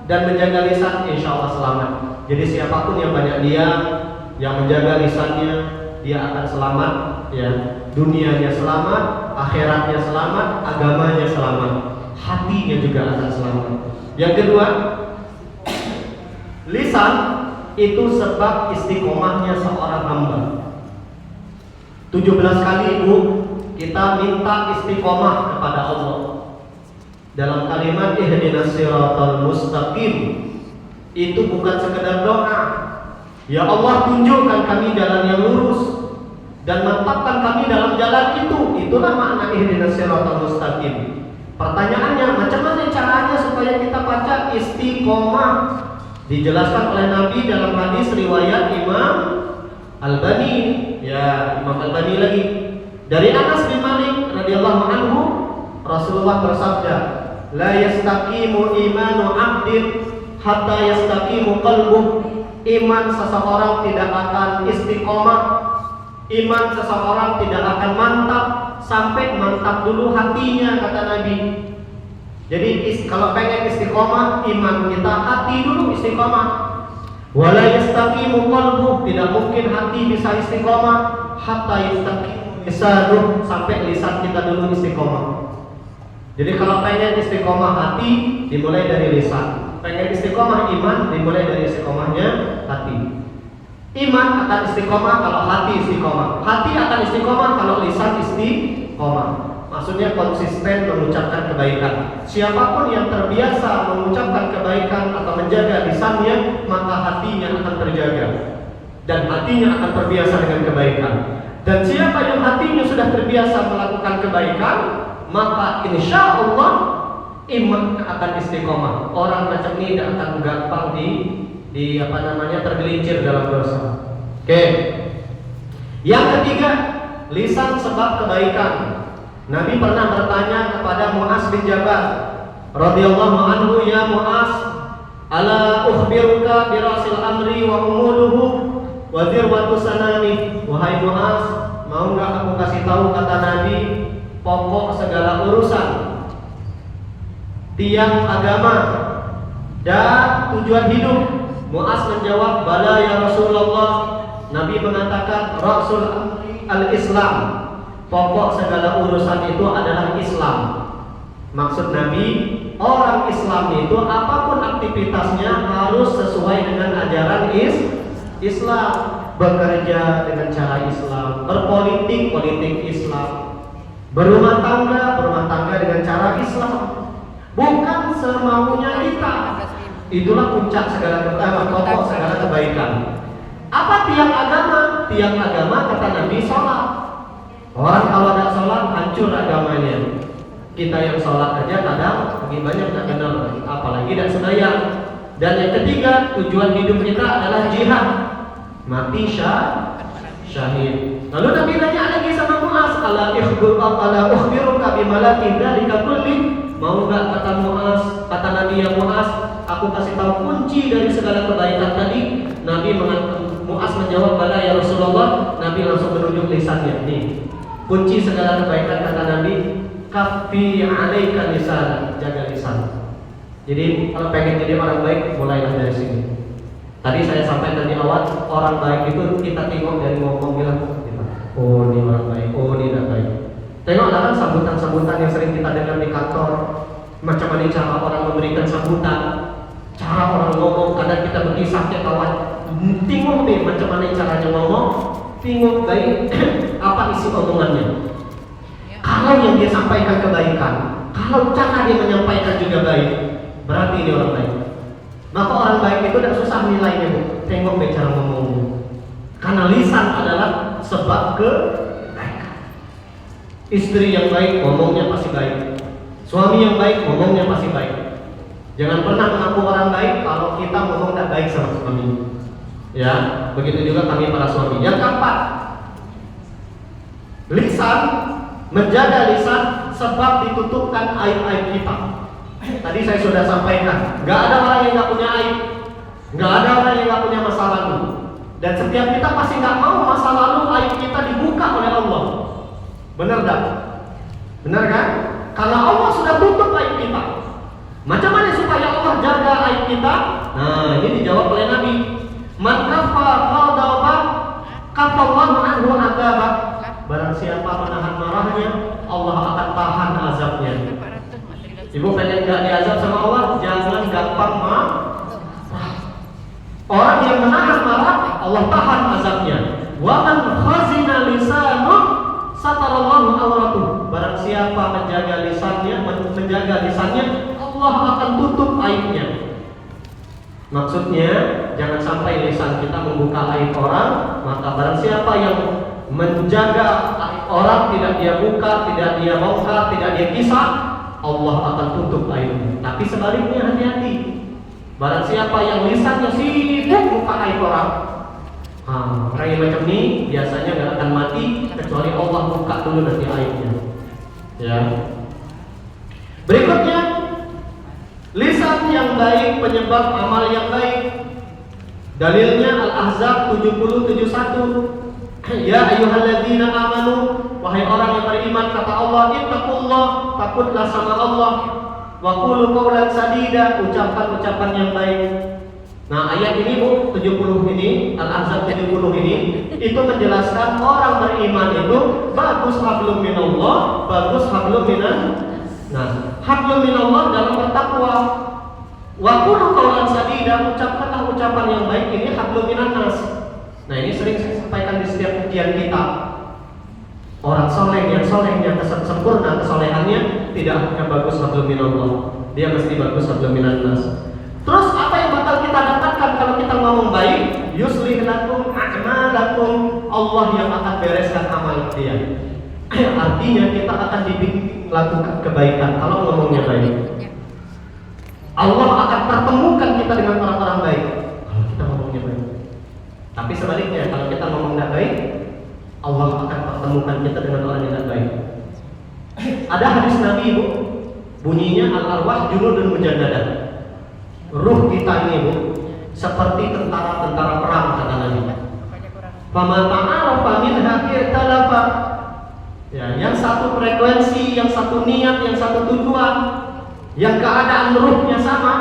dan menjaga lisan, insya Allah selamat. Jadi siapapun yang banyak diam, yang menjaga lisannya, dia akan selamat, ya. Dunianya selamat, akhiratnya selamat, agamanya selamat, hatinya juga akan selamat. Yang kedua, lisan itu sebab istiqomahnya seorang hamba. 17 kali Ibu kita minta istiqomah kepada Allah. Dalam kalimat ihdinas siratal mustaqim, itu bukan sekedar doa. Ya Allah, tunjukkan kami jalan yang lurus dan mantapkan kami dalam jalan itu. Itulah makna ihdinas siratal mustaqim. Pertanyaannya, macam mana caranya supaya kita baca istiqomah? Dijelaskan oleh Nabi dalam hadis riwayat Imam Al-Bani, ya, Imam Al-Bani lagi. Dari Anas bin Malik radhiyallahu anhu, Rasulullah bersabda, la yastaqimu imanu 'abdin hatta yastaqimu qalbuh. Iman seseorang tidak akan istiqomah, iman seseorang tidak akan mantap sampai mantap dulu hatinya, kata Nabi. Jadi kalau pengen istiqomah iman kita, hati dulu istiqomah. Wala yastaqimu qalbuh, tidak mungkin hati bisa istiqomah hatta yastaqimu lisanuh, sampai lisan kita dulu istiqomah. Jadi kalau pengen istiqomah hati, dimulai dari lisan. Pengen istiqomah iman, dimulai dari istiqomahnya hati. Iman akan istiqomah kalau hati istiqomah. Hati akan istiqomah kalau lisan istiqomah. Maksudnya konsisten mengucapkan kebaikan. Siapapun yang terbiasa mengucapkan kebaikan atau menjaga lisannya, maka hatinya akan terjaga dan hatinya akan terbiasa dengan kebaikan. Dan siapa yang hatinya sudah terbiasa melakukan kebaikan, maka insya Allah iman akan istiqomah. Orang macam ini tidak akan gampang tergelincir dalam dosa. Oke. Yang ketiga, lisan sebab kebaikan. Nabi pernah bertanya kepada Mu'az bin Jabal radhiyallahu anhu, ya Mu'az, ala ukhbiruka birasil amri wa umuluhu wa dzirwatu sanami. Wahai Mu'az, mau enggak aku kasih tahu, kata Nabi, pokok segala urusan, tiang agama dan tujuan hidup? Mu'az menjawab, bala ya Rasulullah. Nabi mengatakan, rasul amri al-Islam, pokok segala urusan itu adalah Islam. Maksud Nabi, orang Islam itu apapun aktivitasnya harus sesuai dengan ajaran Islam. Bekerja dengan cara Islam, berpolitik politik Islam, berumah tangga dengan cara Islam, bukan semaunya kita. Itulah puncak segala kebaikan, pokok segala kebaikan. Apa tiang agama? Tiang agama kata Nabi, sholat. Orang kalau tidak sholat hancur agamanya. Kita yang sholat aja kadang lebih banyak tidak kenal, apalagi tidak sembahyang. Dan yang ketiga, tujuan hidup kita adalah jihad, mati syahid. Lalu Nabi nanya lagi sama Mu'az, ala ukhbiruka bimalakin dzalika kulli. Mau enggak, kata Mu'az, kata Nabi, ya Mu'az, aku kasih tahu kunci dari segala kebaikan tadi. Nabi Mu'az menjawab, bala ya Rasulullah. Nabi langsung menunjuk lisannya. Nih, kunci segala kebaikan kata Nabi, kaffi 'alaika lisan, jaga lisan. Jadi kalau pengen jadi orang baik, mulailah dari sini. Tadi saya sampaikan di awal, orang baik itu kita tengok dari ngomong bilang, oh ini orang baik, oh ini tidak baik. Tengoklah kan sambutan-sambutan yang sering kita dengar di kantor, macam mana cara orang memberikan sambutan, cara orang ngomong. Kadang kita berkisah ke kawan, tengok deh macam mana caranya ngomong, tengok baik apa isi omongannya. Kalau yang dia sampaikan kebaikan, kalau cara dia menyampaikan juga baik, berarti ini orang baik. Maka orang baik itu tidak susah nilainya, Bu. Tengok deh cara ngomongnya. Karena lisan adalah sebab kebaikan. Istri yang baik ngomongnya pasti baik. Suami yang baik ngomongnya pasti baik. Jangan pernah mengaku orang baik kalau kita ngomong tidak baik sama suami. Ya, begitu juga kami para suami. Yang keempat, lisan, menjaga lisan sebab ditutupkan aib-aib kita. Tadi saya sudah sampaikan, nggak ada orang yang nggak punya aib, nggak ada orang yang nggak punya masa lalu. Dan setiap kita pasti nggak mau masa lalu aib kita dibuka oleh Allah. Benar tak? Benar kan? Karena Allah sudah tutup aib kita. Macam mana supaya Allah jaga aib kita? Nah, ini dijawab oleh Nabi. Man kafa ghadaban kafallahu anhu adzabah. Barang siapa menahan marahnya, Allah akan tahan azabnya. Ibu pengen gak diazab sama Allah, jangan gampang marah. Orang yang menahan marah, Allah tahan azabnya. Wa man khazina lisanuh satarallahu awratuh. Barang siapa menjaga lisannya, Allah akan tutup aibnya. Maksudnya, jangan sampai lisan kita membuka aib orang. Maka barang siapa yang menjaga aib orang, tidak dia buka, tidak dia bongkar, tidak dia kisah, Allah akan tutup aibnya. Tapi sebaliknya hati-hati. Barang siapa yang lisannya sibuk buka aib orang, orang yang macam ini biasanya gak akan mati kecuali Allah buka dulu nanti aibnya. Ya. Berikutnya, lisan yang baik penyebab amal yang baik. Dalilnya Al-Ahzab 70:71. Ya ayyuhalladzina amanu, wahai orang yang beriman, kata Allah, ittaqullah, takutlah sama Allah, wa qulu qawlan sadida, ucapkan ucapan yang baik. Nah, ayat ini Bu, 70 ini, Al-Ahzab 70 ini, itu menjelaskan orang beriman itu bagus hablum minallah, bagus hablum minan. Nah, hablum minallah dalam bertakwa. Wa qulu qawlan sadida, ucapkanlah ucapan yang baik, ini hablum minan nas. Nah, ini sering saya sampaikan di setiap ujian kita. Orang soleh yang sempurna kesolehannya tidak hanya bagus hablum minallah, dia mesti bagus hablum minan nas. Terus apa yang bakal kita dapatkan kalau kita ngomong baik? Yuslih lakum a'malakum, Allah yang akan bereskan amal dia. Artinya kita akan dibimbing melakukan kebaikan kalau ngomongnya baik. Allah akan pertemukan kita dengan orang-orang baik kalau kita ngomongnya baik. Tapi sebaliknya, kalau kita ngomong tidak baik, Allah akan pertemukan kita dengan orang yang tidak baik. Ada hadis Nabi Ibu, bunyinya al-arwah junudun mujannadah. Ruh kita ini Bu seperti tentara-tentara perang, kata Nabi. Faman ta'arafa minha irtalafa. Ya, yang satu frekuensi, yang satu niat, yang satu tujuan, yang keadaan ruhnya sama,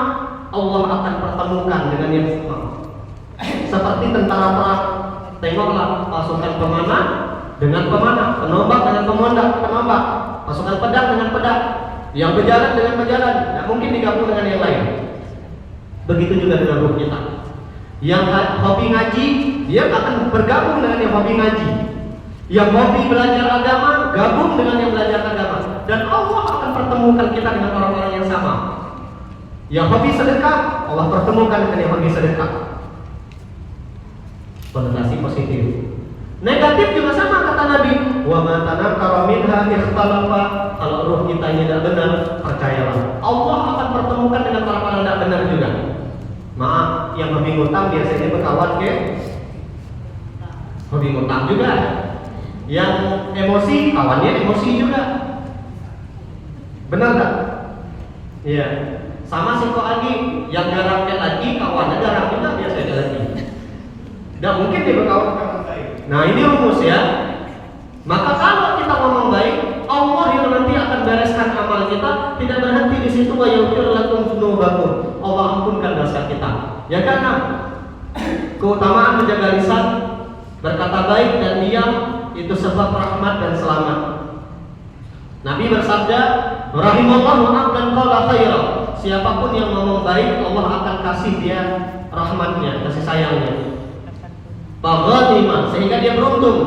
Allah akan pertemukan dengan yang sama. Seperti tentara perang. Tengoklah pasukan pemana dengan pemana, penombak dengan penombak, pasukan pedang dengan pedang, yang berjalan dengan berjalan. Tidak mungkin digabung dengan yang lain. Begitu juga dengan ruh kita. Yang hobi ngaji, dia akan bergabung dengan yang hobi ngaji. Yang hobi belajar agama, gabung dengan yang belajar agama. Dan Allah akan pertemukan kita dengan orang-orang yang sama. Yang hobi sedekah, Allah pertemukan dengan yang hobi sedekah. Konotasi positif. Negatif juga sama, kata Nabi. Wa ma tanakara minha ikhtalafa. Kalau ruh kita ini tidak benar, percayalah, Allah akan pertemukan dengan orang-orang tidak benar juga. Maaf, yang hobi ngutang biasanya berkawan ke hobi ngutang juga. Yang emosi, kawannya emosi juga. Benar tak? Iya. Sama si kok lagi, yang garapnya lagi, kawannya garap juga biasanya lagi. Tidak mungkin dia berkawan dengan baik. Nah ini rumus ya. Maka kalau kita ngomong baik, Allah yang nanti akan bereskan amal kita. Tidak berhenti di situ. Wa yaghfir lakum dzunubakum. Allah ampunkan dosa kita. Ya karena keutamaan menjaga lisan, berkata baik dan diam itu sebab rahmat dan selamat. Nabi bersabda, rahimallahu 'abdan qala khaira. Siapapun yang ngomong baik, Allah akan kasih dia rahmatnya, kasih sayangnya. Baghatima, sehingga dia beruntung.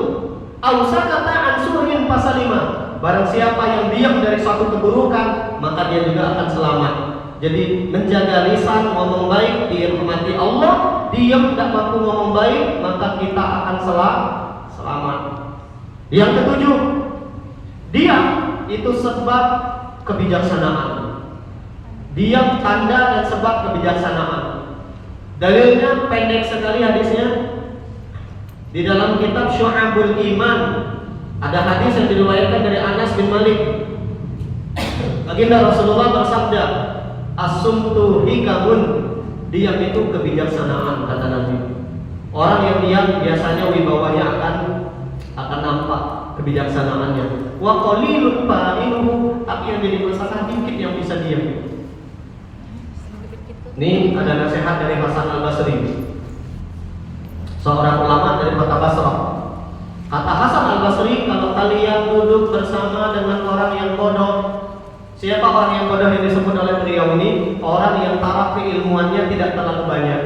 Ausakata ansurin pasalima. Barang siapa yang diam dari suatu keburukan, maka dia juga akan selamat. Jadi menjaga lisan, ngomong baik, dirahmati Allah. Diam tidak mampu ngomong baik, maka kita akan selamat. Yang ketujuh, diam itu sebab kebijaksanaan. Diam tanda dan sebab kebijaksanaan. Dalilnya pendek sekali hadisnya. Di dalam kitab Syu'abul Iman ada hadis yang diriwayatkan dari Anas bin Malik. Baginda Rasulullah bersabda, as-sumtu hikamun. Diam itu kebijaksanaan, kata Nabi. Orang yang diam biasanya wibawanya akan nampak kebijaksanaannya. Wa qalilun fa'iluhu, tapi yang jadi masalah dikit yang bisa diam. Ini ada nasihat dari Hasan Al-Basri, seorang ulama dari kota Basrah. Kata Hasan Al-Basri, kalau kalian duduk bersama dengan orang yang bodoh. Siapa orang yang bodoh yang disebut oleh beliau ini? Orang yang taraf keilmuannya tidak terlalu banyak.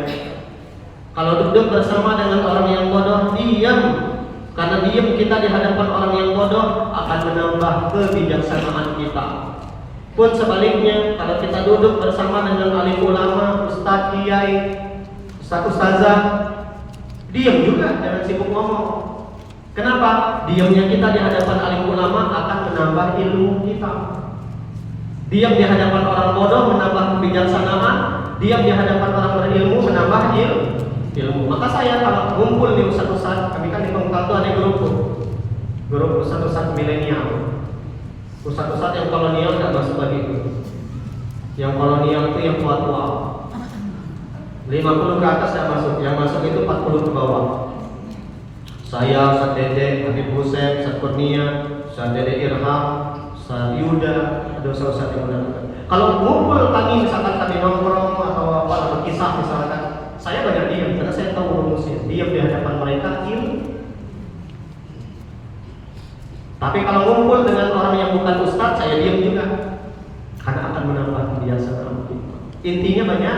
Kalau duduk bersama dengan orang yang bodoh, diam. Karena diam kita di hadapan orang yang bodoh akan menambah kebijaksanaan kita. Pun sebaliknya, kalau kita duduk bersama dengan alim ulama, ustadz, kiai, ustazah, diam juga, jangan sibuk ngomong. Kenapa? Diamnya kita di hadapan alim ulama akan menambah ilmu kita. Diam di hadapan orang bodoh menambah kebijaksanaan. Diam di hadapan orang berilmu menambah ilmu. Maka saya kalau ngumpul di ustaz-ustaz, kami kan di Pemkal itu ada grup ustaz-ustaz milenial. Ustaz-ustaz yang kolonial tidak masuk lagi itu. Yang kolonial itu yang tua-tua. 50 ke atas tidak masuk, yang masuk itu 40 ke bawah. Saya, Ustaz Dede, Habib Hussein, Ustaz Kurnia, Ustaz Dede Irham, Ustaz Yuda, ada Ustaz yang benar. Kalau ngumpul kami, misalkan kami nongkrong atau apa, berkisah misalkan, saya banyak diam, karena saya tahu rumusnya. Diam di hadapan mereka, Tapi kalau ngumpul dengan orang yang bukan ustaz, saya diam juga, karena akan menambah kebiasaan kita. Intinya banyak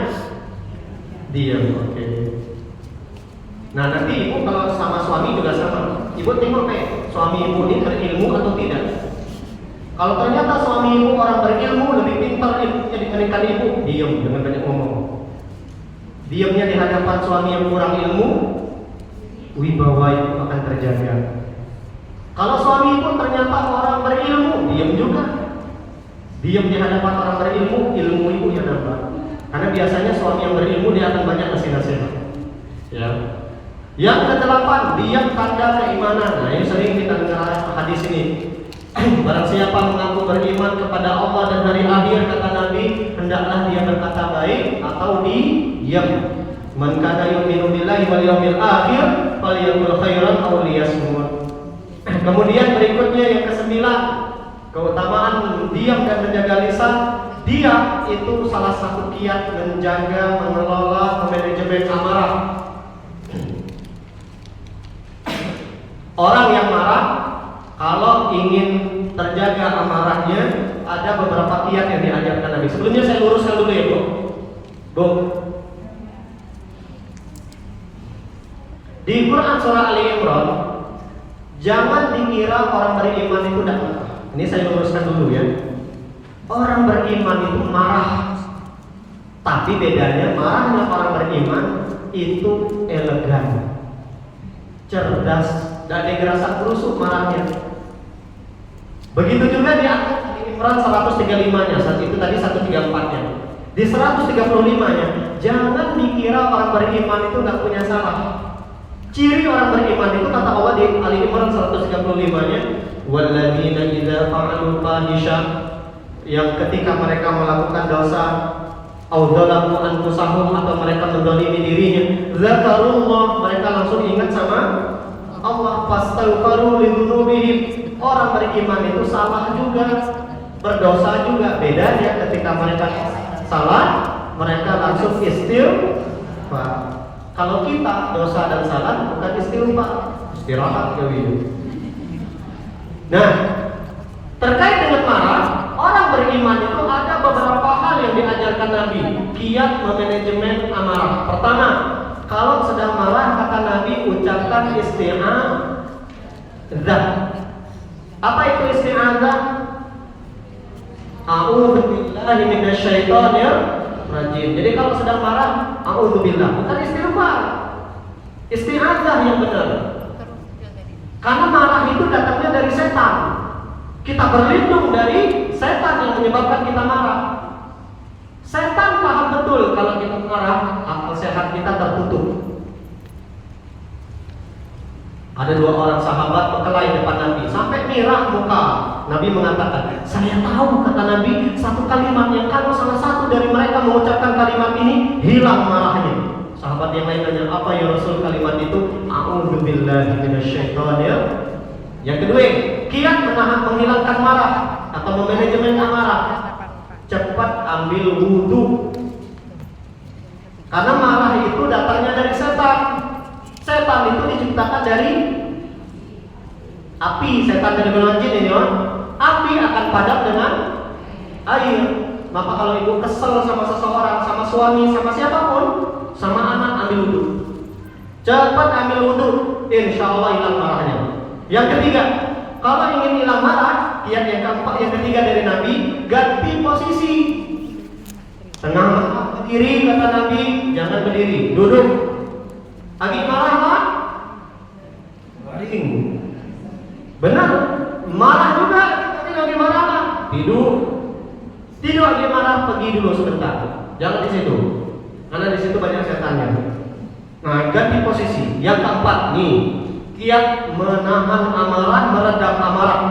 diam, oke. Nah nanti ibu kalau sama suami juga sama. Ibu tengok suami ibu ini berilmu atau tidak. Kalau ternyata suami ibu orang berilmu, lebih pintar dibandingkan ibu, diam, jangan banyak ngomong. Diamnya di hadapan suami yang kurang ilmu, wibawa itu akan terjaga. Kalau suami ibu ternyata orang berilmu, diam juga. Diam di hadapan orang berilmu, ilmu ibu yang nambah. Karena biasanya suami yang berilmu dia akan banyak nasihat. Ya. Yang kedelapan, diam tanda keimanan. Nah, ini sering kita dengar hadis ini. Barang siapa mengaku beriman kepada Allah dan hari akhir, kata Nabi, hendaklah dia berkata baik atau diam. Man kana yu'minu billahi wal yawmil akhir falyaqul khairan aw liyasmut. Kemudian berikutnya yang kesembilan, keutamaan diam dan menjaga lisan. Diam itu salah satu kiat menjaga, mengelola, memanajemen amarah. Orang yang marah, kalau ingin terjaga amarahnya, ada beberapa kiat yang diajarkan Nabi. Sebelumnya saya luruskan dulu ya, Bu. Bu. Di Quran surah Ali Imran, jangan dikira orang beriman itu tidak marah. Ini saya luruskan dulu ya. Orang beriman itu marah, tapi bedanya marahnya orang beriman itu elegan, cerdas, dan dirasa kusuk marahnya. Begitu juga di Ali Imran 135-nya, saat itu tadi 134-nya. Di 135-nya, jangan dikira orang beriman itu nggak punya salah. Ciri orang beriman itu kata Allah di Ali Imran 135-nya, walladzina idza fa'alu fahisha, yang ketika mereka melakukan dosa, audalamu anfusahum, atau mereka mendolimi dirinya, zakarullah, mereka langsung ingat sama Allah, fastaghfaru lidzunubihim. Orang beriman itu salah juga, berdosa juga. Bedanya ketika mereka salah, mereka langsung istighfar. Kalau kita dosa dan salah bukan istighfar, istirahat ya. Nah, terkait dengan marah, orang beriman itu ada beberapa hal yang diajarkan Nabi, kiat memanajemen amarah. Pertama, kalau sedang marah, kata Nabi, ucapkan isti'adzah. Apa itu isti'adzah? A'udzubillahi minasyaitonir rajim. Jadi kalau sedang marah, a'udzubillah, bukan istighfar. Isti'adzah yang benar. Karena marah itu datangnya dari setan. Kita berlindung dari setan yang menyebabkan kita marah. Setan paham betul kalau kita marah, akal sehat kita tertutup. Ada dua orang sahabat berkelahi depan Nabi, sampai merah muka. Nabi mengatakan, saya tahu, kata Nabi, satu kalimat yang kalau salah satu dari mereka mengucapkan kalimat ini, hilang marahnya. Sahabat yang lain tanya, apa ya Rasul kalimat itu? A'udzubillahi minasyaitonir. Yang kedua, kiat menghilangkan marah atau memanajemen amarah. Cepat ambil wudhu. Karena marah itu datangnya dari setan. Setan itu diciptakan dari api. Setan dari golongan jin ini, api akan padam dengan air. Maka kalau ibu kesel sama seseorang, sama suami, sama siapapun, sama anak, ambil wudhu. Cepat ambil wudhu, insya Allah hilang marahnya. Yang ketiga, kalau ingin hilang marah, yang keempat, yang ketiga dari Nabi, ganti posisi. Tengah berdiri, kata Nabi, jangan berdiri, duduk. Lagi marah lah, baring. Benar, marah juga, tapi lagi marah lah, tidur. Tidur lagi marah, pergi dulu sebentar. Jangan di situ, karena di situ banyak setannya. Nah, ganti posisi. Yang keempat, nih, kiat menahan amarah, meredam amarah.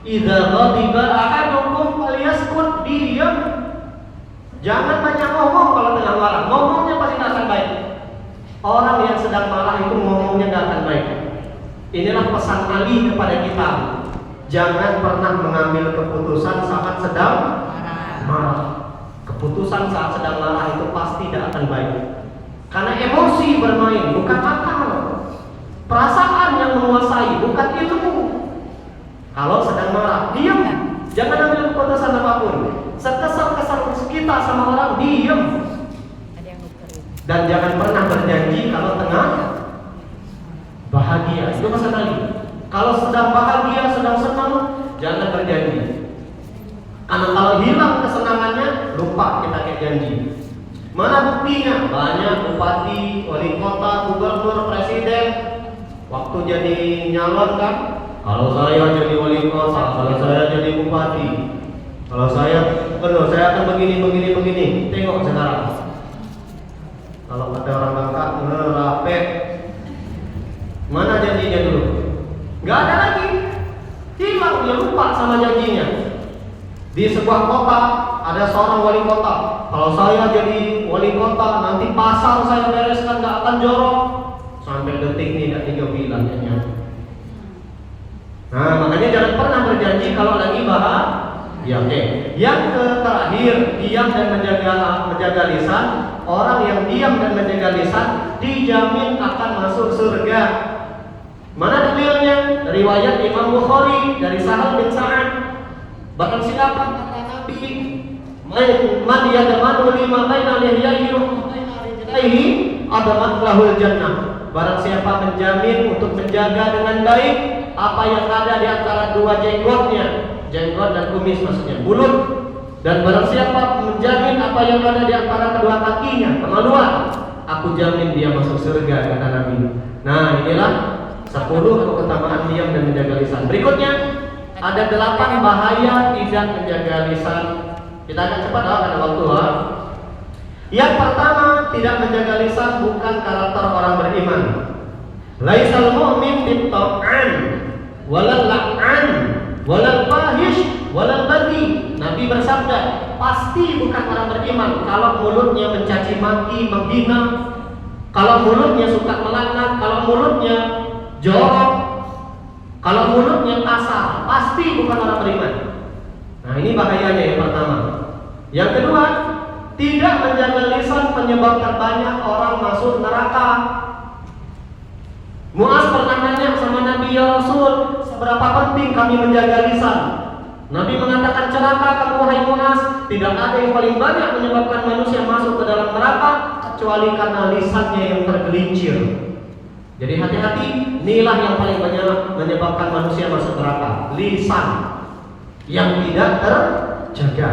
Idza ghadiba ahadukum falyaskut, diam. Jangan banyak ngomong kalau tengah marah. Ngomongnya pasti tidak akan baik. Orang yang sedang marah itu ngomongnya tidak akan baik. Inilah pesan Ali kepada kita. Jangan pernah mengambil keputusan saat sedang marah. Keputusan saat sedang marah itu pasti tidak akan baik. Karena emosi bermain, bukan akal. Perasaan yang menguasai, bukan ilmu. Kalau sedang marah, diam. Jangan ambil keputusan apapun. Sekesal-kesal kita sama orang, diam. Dan jangan pernah berjanji kalau tengah bahagia. Itu pesan Ali. Kalau sedang bahagia, sedang senang, jangan berjanji. Karena kalau hilang kesenangannya, lupa kita kayak janji. Mana buktinya? Banyak bupati, wali kota, gubernur, presiden, waktu jadi nyalon kan, kalau saya jadi wali kota, kalau saya jadi bupati, kalau saya akan begini. Tengok sekarang. Kalau ada orang Bangka, ngerape, lupa sama janjinya. Di sebuah kota ada seorang wali kota. Kalau saya jadi wali kota, nanti pasar saya bereskan, nggak akan jorok. Sampai detik ini nggak 3 bulan ya. Nah, makanya jangan pernah berjanji kalau lagi bahagia. Oke. Yang terakhir, diam dan menjaga lisan. Orang yang diam dan menjaga lisan dijamin akan masuk surga. Mana dalilnya? Riwayat Imam Bukhari dari Sahal bin Sa'ad. Bahkan siapa kata Nabi, man yadmanu lima baina lihyaihi wa baina rijlaihi adaman lahul jannah. Barang siapa menjamin untuk menjaga dengan baik apa yang ada di antara dua jenggotnya, jenggot dan kumis maksudnya, mulut. Dan barang siapa menjamin apa yang ada di antara kedua kakinya, kemaluan, aku jamin dia masuk surga, kata Nabi. Nah, inilah 10 keutamaan diam dan menjaga lisan. Berikutnya ada 8 bahaya tidak menjaga lisan. Kita akan cepat karena waktu. Yang pertama, tidak menjaga lisan bukan karakter orang beriman. Laisal mu'min bit-ta'an walal la'an walal fahish walal badhi. Nabi bersabda, pasti bukan orang beriman kalau mulutnya mencaci maki, menghina, kalau mulutnya suka melaknat, kalau mulutnya jorok, kalau mulutnya kasar, pasti bukan orang beriman. Nah, ini bahayanya yang pertama. Yang kedua, tidak menjaga lisan menyebabkan banyak orang masuk neraka. Muaz pernah nanya sama Nabi, ya Rasul, seberapa penting kami menjaga lisan? Nabi mengatakan, celaka kamu wahai Muaz, tidak ada yang paling banyak menyebabkan manusia masuk ke dalam neraka kecuali karena lisannya yang tergelincir. Jadi hati-hati, inilah yang paling banyak menyebabkan manusia masuk neraka, lisan yang tidak terjaga.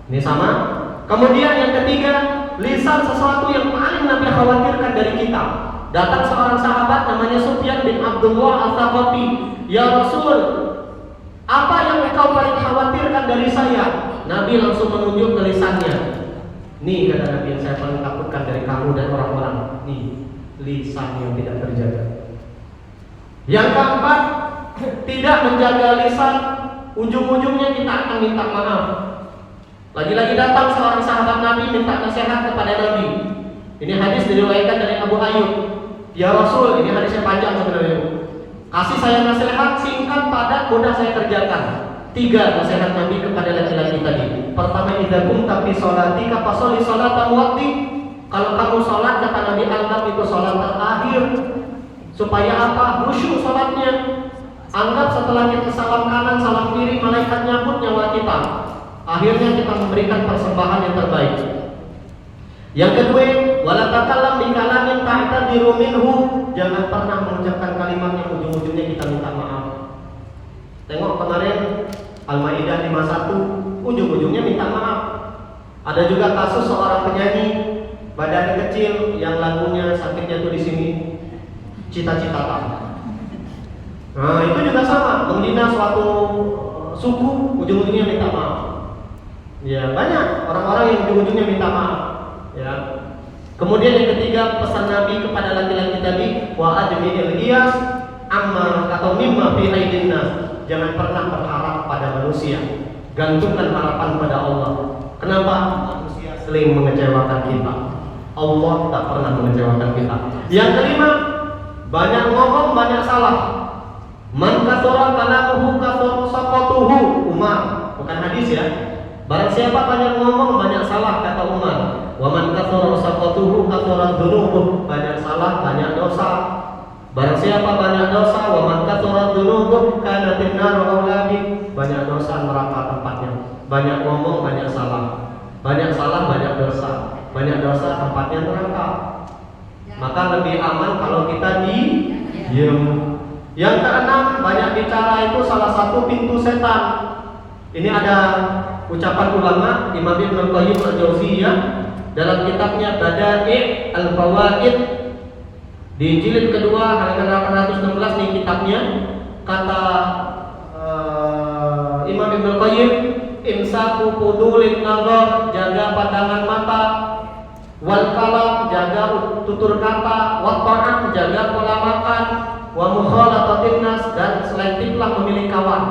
Ini sama. Kemudian yang ketiga, lisan sesuatu yang paling Nabi khawatirkan dari kita. Datang seorang sahabat namanya Sufyan bin Abdullah Al-Thaqafi, ya Rasul, apa yang engkau paling khawatirkan dari saya? Nabi langsung menunjuk ke lisannya. Nih kata Nabi, yang saya paling takutkan dari kamu dan orang-orang. Nih, lisan yang tidak terjaga. Yang keempat, tidak menjaga lisan, ujung-ujungnya kita akan minta maaf. Lagi-lagi datang seorang sahabat Nabi minta nasihat kepada Nabi. Ini hadis diriwayatkan dari Abu Ayyub. Ya Rasul, ini hadisnya panjang sebenarnya. Kasih saya nasihat singkat, padat, mudah saya kerjakan. 3 nasihat Nabi kepada laki-laki tadi. Pertama, idza qumta fi sholatika fasholli sholatan waqti. Kalau kamu sholat, kata Nabi, anggap itu sholat terakhir. Supaya apa? Khusyuk sholatnya. Anggap setelah kita salam kanan, salam kiri, malaikat nyambut nyawa kita. Akhirnya kita memberikan persembahan yang terbaik. Yang kedua, wala takallam bi kalamin ta'tadiru minhu. Jangan pernah mengucapkan kalimat yang ujung-ujungnya kita minta maaf. Tengok kemarin Al-Maidah 51, ujung-ujungnya minta maaf. Ada juga kasus seorang penyanyi badan kecil yang lagunya sakitnya tuh di sini, cita-cita tak. Nah, itu juga sama, menghina suatu suku, ujung-ujungnya minta maaf. Ya, banyak orang-orang yang ujung-ujungnya minta maaf. Ya. Kemudian yang ketiga, pesan Nabi kepada laki-laki tadi, wa ajmil qiyas amma atau mimma fi aidin nas. Jangan pernah berharap pada manusia. Gantungkan harapan pada Allah. Kenapa? Manusia sering mengecewakan kita. Allah tak pernah mengecewakan kita. Yang kelima, banyak ngomong, banyak salah. Man katsara kalamuhu katsara saqatuhu. Umar, bukan hadis ya. Barang siapa banyak ngomong, banyak salah, kata Umar. Wa man katsara saqatuhu katsara dzunubuh. Banyak salah, banyak dosa. Barang siapa banyak dosa, wa man katsara dzunubuh kana tinnar aulabi. Banyak dosa neraka tempatnya. Banyak ngomong, banyak salah. Banyak salah, banyak dosa. Banyak dosa tempatnya neraka. Maka lebih aman kalau kita diam. Yang keenam, banyak bicara itu salah satu pintu setan. Ini ada ucapan ulama Imam Ibnu Qayyim Al-Jauziyah dalam kitabnya Bada'i' Al-Fawaid di jilid kedua halaman 816 di kitabnya, kata Imam Ibnu Qayyim, imsaku qudulin nazar, jaga pandangan mata, wal kalam, jaga tutur kata, wa ta'am, jaga pola makan, wa mukhalatatin nas, dan selektiflah memilih kawan.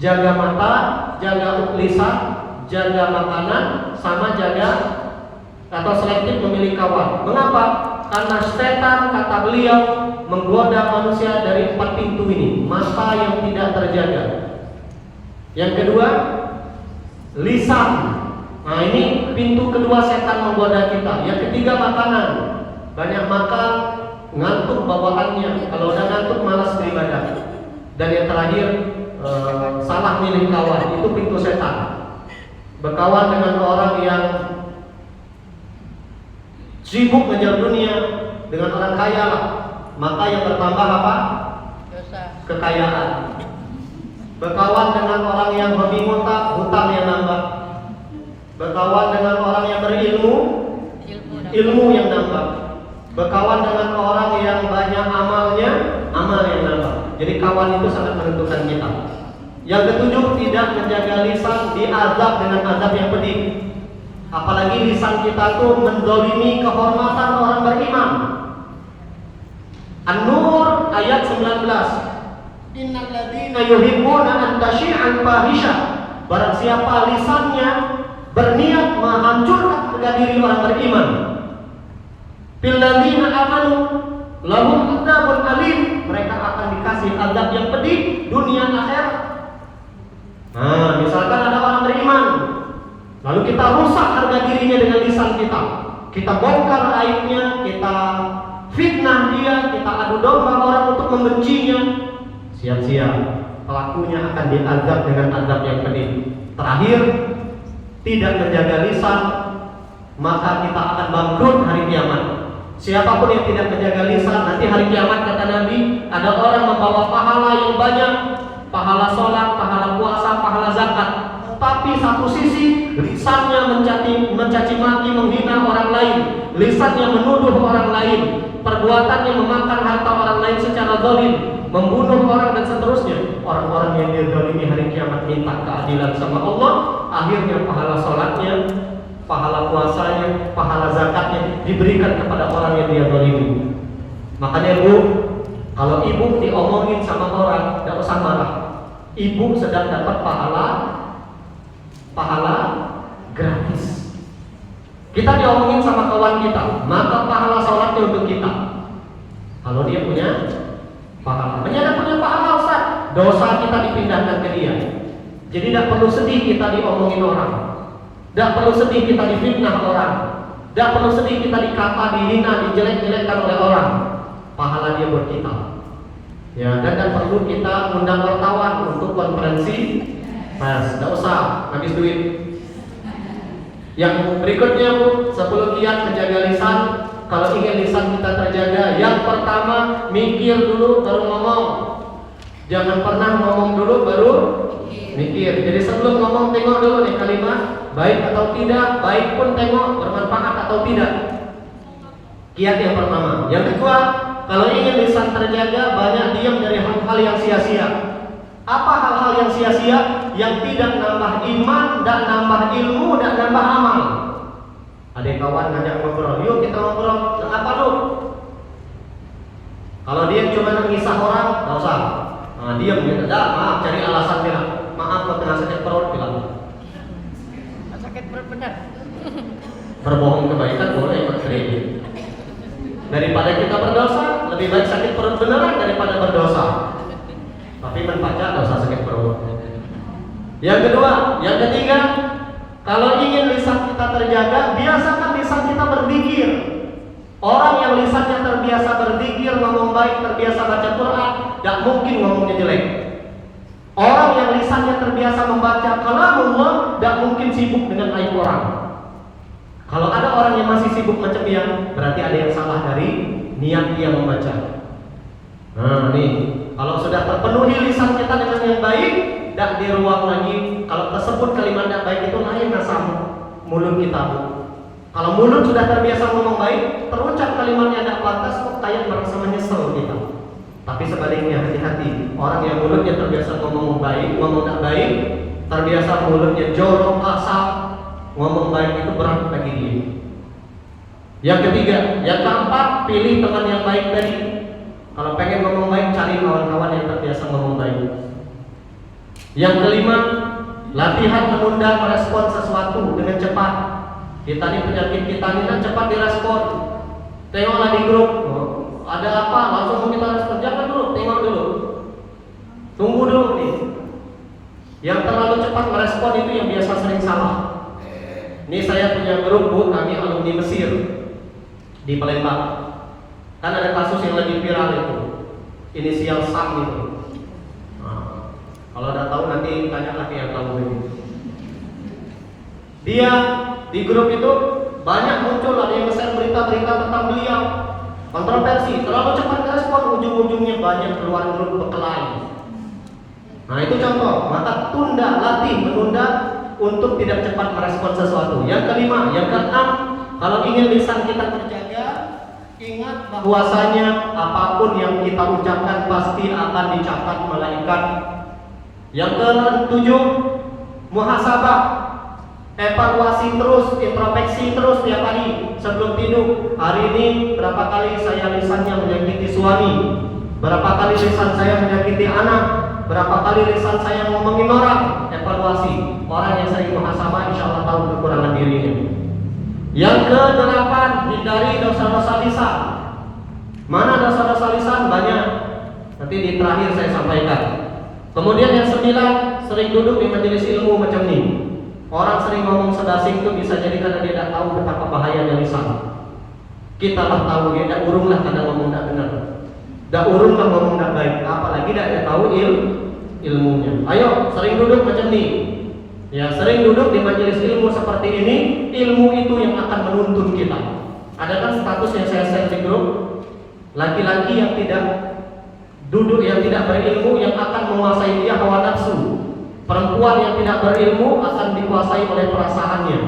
Jaga mata, jaga lisan, jaga makanan, sama jaga atau selektif memilih kawan. Mengapa? Karena setan, kata beliau, menggoda manusia dari 4 pintu ini. Mata yang tidak terjaga. Yang kedua, lisan. Nah, ini pintu kedua setan menggoda kita. Yang ketiga, makanan. Banyak makan, ngantuk bawaannya. Kalau udah ngantuk malas beribadah. Dan yang terakhir, salah milih kawan. Itu pintu setan. Berkawan dengan orang yang sibuk mengejar dunia, dengan orang kaya lah, maka yang bertambah apa? Dosa. Kekayaan. Berkawan dengan orang yang hobi ngutang, hutang yang nambah. Berkawan dengan orang yang berilmu, ilmu yang nambah. Berkawan dengan orang yang banyak amalnya, amal yang nambah. Jadi kawan itu sangat menentukan kita. Yang ketujuh, tidak menjaga lisan, diazab dengan azab yang pedih. Apalagi lisan kita itu mendolimi kehormatan orang beriman. An-Nur ayat 19. Innal ladzina yuhibbuna an tashi'al fahisha. Barang siapa lisannya berniat menghancurkan harga diri orang beriman. Fil ladzina amanu lahum adzabun alim. Mereka akan dikasih azab yang pedih dunia akhirat. Nah, misalkan ada orang beriman, lalu kita rusak harga dirinya dengan lisan kita. Kita bongkar aibnya, kita fitnah dia, kita adu domba orang untuk membencinya. Siap-siap, pelakunya akan diazab dengan azab yang pedih. Terakhir, tidak menjaga lisan, maka kita akan bangkrut hari kiamat. Siapapun yang tidak menjaga lisan, nanti hari kiamat kata Nabi, ada orang membawa pahala yang banyak, pahala sholat, pahala puasa, pahala zakat. Tapi satu sisi lisannya mencaci maki, menghina orang lain, lisannya menuduh orang lain, perbuatannya memakan harta orang lain secara zalim, membunuh orang dan seterusnya. Orang-orang yang dizalimi hari kiamat minta keadilan sama Allah, akhirnya pahala sholatnya, pahala puasanya, pahala zakatnya diberikan kepada orang yang dia zalimi. Makanya Bu, kalau ibu diomongin sama orang, tidak usah marah. Ibu sedang dapat pahala gratis. Kita diomongin sama kawan kita, maka pahala sholatnya untuk kita. Kalau dia punya pahala, dia punya pahala Ustaz, dosa kita dipindahkan ke dia. Jadi tidak perlu sedih kita diomongin orang, tidak perlu sedih kita difitnah orang, tidak perlu sedih kita dikata, dihina, dijelek-jelekkan oleh orang. Pahala dia buat kita. Ya, dan perlu kita undang wartawan untuk konferensi pers. Tidak usah habis duit. Yang berikutnya Bu, 10 kiat menjaga lisan. Kalau ingin lisan kita terjaga, yang pertama mikir dulu baru ngomong. Jangan pernah ngomong dulu baru mikir. Jadi sebelum ngomong tengok dulu nih kalimat baik atau tidak, baik pun tengok bermanfaat atau tidak. Kiat yang pertama. Yang kedua, kalau ingin lisan terjaga, banyak diam dari hal-hal yang sia-sia. Apa hal-hal yang sia-sia? Yang tidak nambah iman, tidak nambah ilmu, tidak nambah amal. Ada kawan ngajak ngobrol, yuk kita ngobrol. Apa lu? Kalau dia cuma mengisah orang, tidak usah. Nah, diam gitu. Maaf, cari alasan bilang. Maaf, kalau kena sakit perut bilang. Sakit perut benar. Berbohong kebaikan boleh ikut kredit. Daripada kita berdosa, lebih baik sakit perut beneran daripada berdosa. Tapi menpacar dosa sakit perut. Yang kedua, yang ketiga, kalau ingin lisan kita terjaga, biasakan lisan kita berzikir. Orang yang lisannya terbiasa berzikir, ngomong baik, terbiasa baca Quran, tidak mungkin ngomongnya jelek. Orang yang lisannya terbiasa membaca kalamullah, tidak mungkin sibuk dengan aib orang. Kalau ada orang yang masih sibuk mencemooh, berarti ada yang salah dari niat dia membaca. Nah, nih, kalau sudah terpenuhi lisan kita dengan yang baik, tidak diruang lagi. Kalau tersebut kalimat yang baik itu lain asam mulut kita. Kalau mulut sudah terbiasa ngomong baik, terucap kalimatnya tidak pantas, kok kayak merasa menyesal kita. Tapi sebaliknya, hati-hati. Orang yang mulutnya terbiasa ngomong baik, ngomong tidak baik, terbiasa mulutnya jorok, kasar, ngomong baik itu berat bagi dia. Yang ketiga, yang keempat, pilih teman yang baik tadi. Kalau pengen ngomong baik, cari kawan-kawan yang terbiasa ngomong baik. Yang kelima, latihan menunda merespon sesuatu dengan cepat. Kita nih penyakit kita ini kan cepat direspon. Tengoklah di grup, ada apa langsung kita respon. Jangan dulu, tengok dulu, tunggu dulu nih. Yang terlalu cepat merespon itu yang biasa sering salah. Ini saya punya grup, Bu, kami alumni Mesir di Palembang. Kan ada kasus yang lagi viral itu, inisial Sam itu. Nah, kalau udah tahu nanti tanya lagi yang tahu ini. Dia di grup itu banyak muncul, ada yang nge-share berita-berita tentang beliau, kontroversi, terlalu cepat respon, ujung-ujungnya banyak keluar grup berkelahi. Nah itu contoh, maka tunda, latih menunda untuk tidak cepat merespon sesuatu. Yang kelima, yang keenam, kalau ingin lisan kita terjaga, ingat bahwasanya apapun yang kita ucapkan pasti akan dicatat malaikat. Yang ketujuh, muhasabah, evaluasi terus, introspeksi terus tiap hari sebelum tidur. Hari ini berapa kali saya lisannya menyakiti suami, berapa kali lisan saya menyakiti anak, berapa kali lisan saya ngomongin orang. Evaluasi. Orang yang sering muhasabah insya Allah tahu kekurangan dirinya. Yang ke-8, hindari dosa-dosa lisan. Mana dosa-dosa lisan? Banyak. Nanti di terakhir saya sampaikan. Kemudian yang 9, sering duduk di majelis ilmu macam ini. Orang sering ngomong sedasing itu bisa jadi karena dia tidak tahu betapa bahayanya lisan. Kita lah tahu, dia tidak urung lah karena ngomong tidak benar. Tidak urung lah ngomong tidak baik. Apalagi tidak tahu ilmunya. Ayo, sering duduk macam ini. Ya, sering duduk di majelis ilmu seperti ini, ilmu itu yang akan menuntun kita. Ada kan status yang saya share di grup, laki-laki yang tidak duduk, yang tidak berilmu, yang akan menguasai dia hawa nafsu. Perempuan yang tidak berilmu akan dikuasai oleh perasaannya,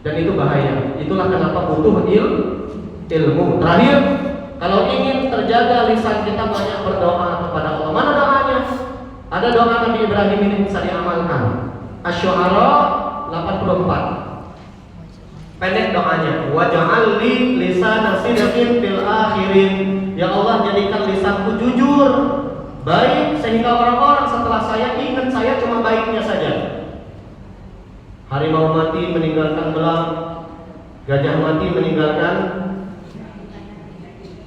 dan itu bahaya. Itulah kenapa butuh ilmu. Terakhir, kalau ingin terjaga lisan kita, banyak berdoa kepada Allah. Mana doanya? Ada doa Nabi Ibrahim ini bisa diamalkan. Asy-Syu'ara 84. Pendek doanya, waj'al li lisana sidqin fil akhirin. Ya Allah, jadikan lisanku jujur, baik, sehingga orang-orang setelah saya ingat saya cuma baiknya saja. Harimau mati meninggalkan belang, gajah mati meninggalkan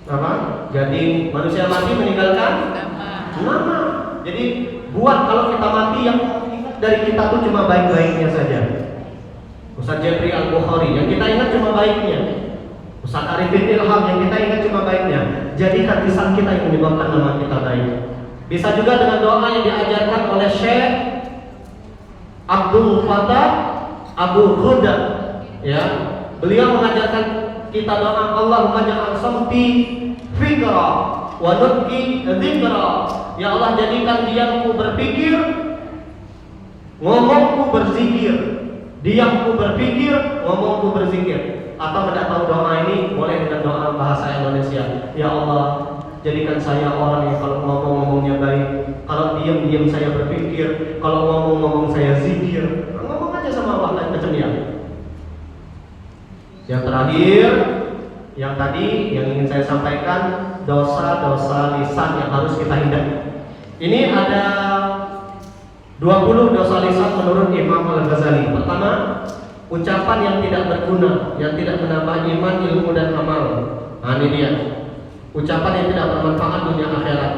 apa? Gading. Manusia mati meninggalkan nama. Jadi buat kalau kita mati yang dari kita tuh cuma baik-baiknya saja. Ustaz Jeffrey Al-Bukhari yang kita ingat cuma baiknya. Ustaz Arifin Ilham yang kita ingat cuma baiknya. Jadikan lisan kita yang menyebabkan nama kita baik. Bisa juga dengan doa yang diajarkan oleh Syekh Abdul Fattah Abu Huda. Ya, beliau mengajarkan kita doa, Allahumma ja'al samti fikra wa nutqi dzikra. Ya Allah, jadikan diamku berpikir, ngomongku berzikir, diamku berpikir, ngomongku berzikir. Atau tidak tahu doa ini, boleh dengan doa bahasa Indonesia. Ya Allah, jadikan saya orang yang kalau ngomongnya baik, kalau diam saya berpikir, kalau ngomong saya zikir. Ngomong aja sama Allah lain macam dia. Yang terakhir, yang tadi yang ingin saya sampaikan, dosa-dosa lisan yang harus kita hindari. Ini ada 20 dosa lisan menurut Imam Al-Ghazali. Pertama, ucapan yang tidak berguna, yang tidak menambah iman, ilmu dan amal. Nah, ini dia. Ucapan yang tidak bermanfaat dunia akhirat.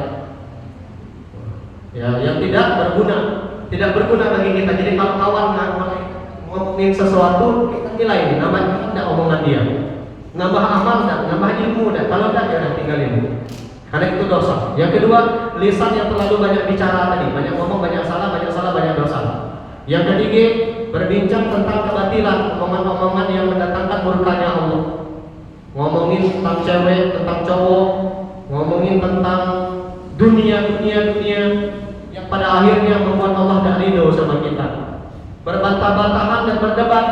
Ya, yang tidak berguna bagi kita. Jadi kalau kawan ngomongin sesuatu, kita nilai ini, namanya tidak omongan dia. Nambah amal dan nambah ilmu dan kalau tidak ya tinggalin. Karena itu dosa. Yang kedua, lisan yang terlalu banyak bicara tadi, banyak ngomong, banyak salah, banyak dosa. Yang ketiga, berbincang tentang kebatilan, omongan-omongan yang mendatangkan murkanya Allah. Ngomongin tentang cewek, tentang cowok, ngomongin tentang dunia yang pada akhirnya membuat Allah tidak ridho sama kita. Berbantah-bantahan dan berdebat,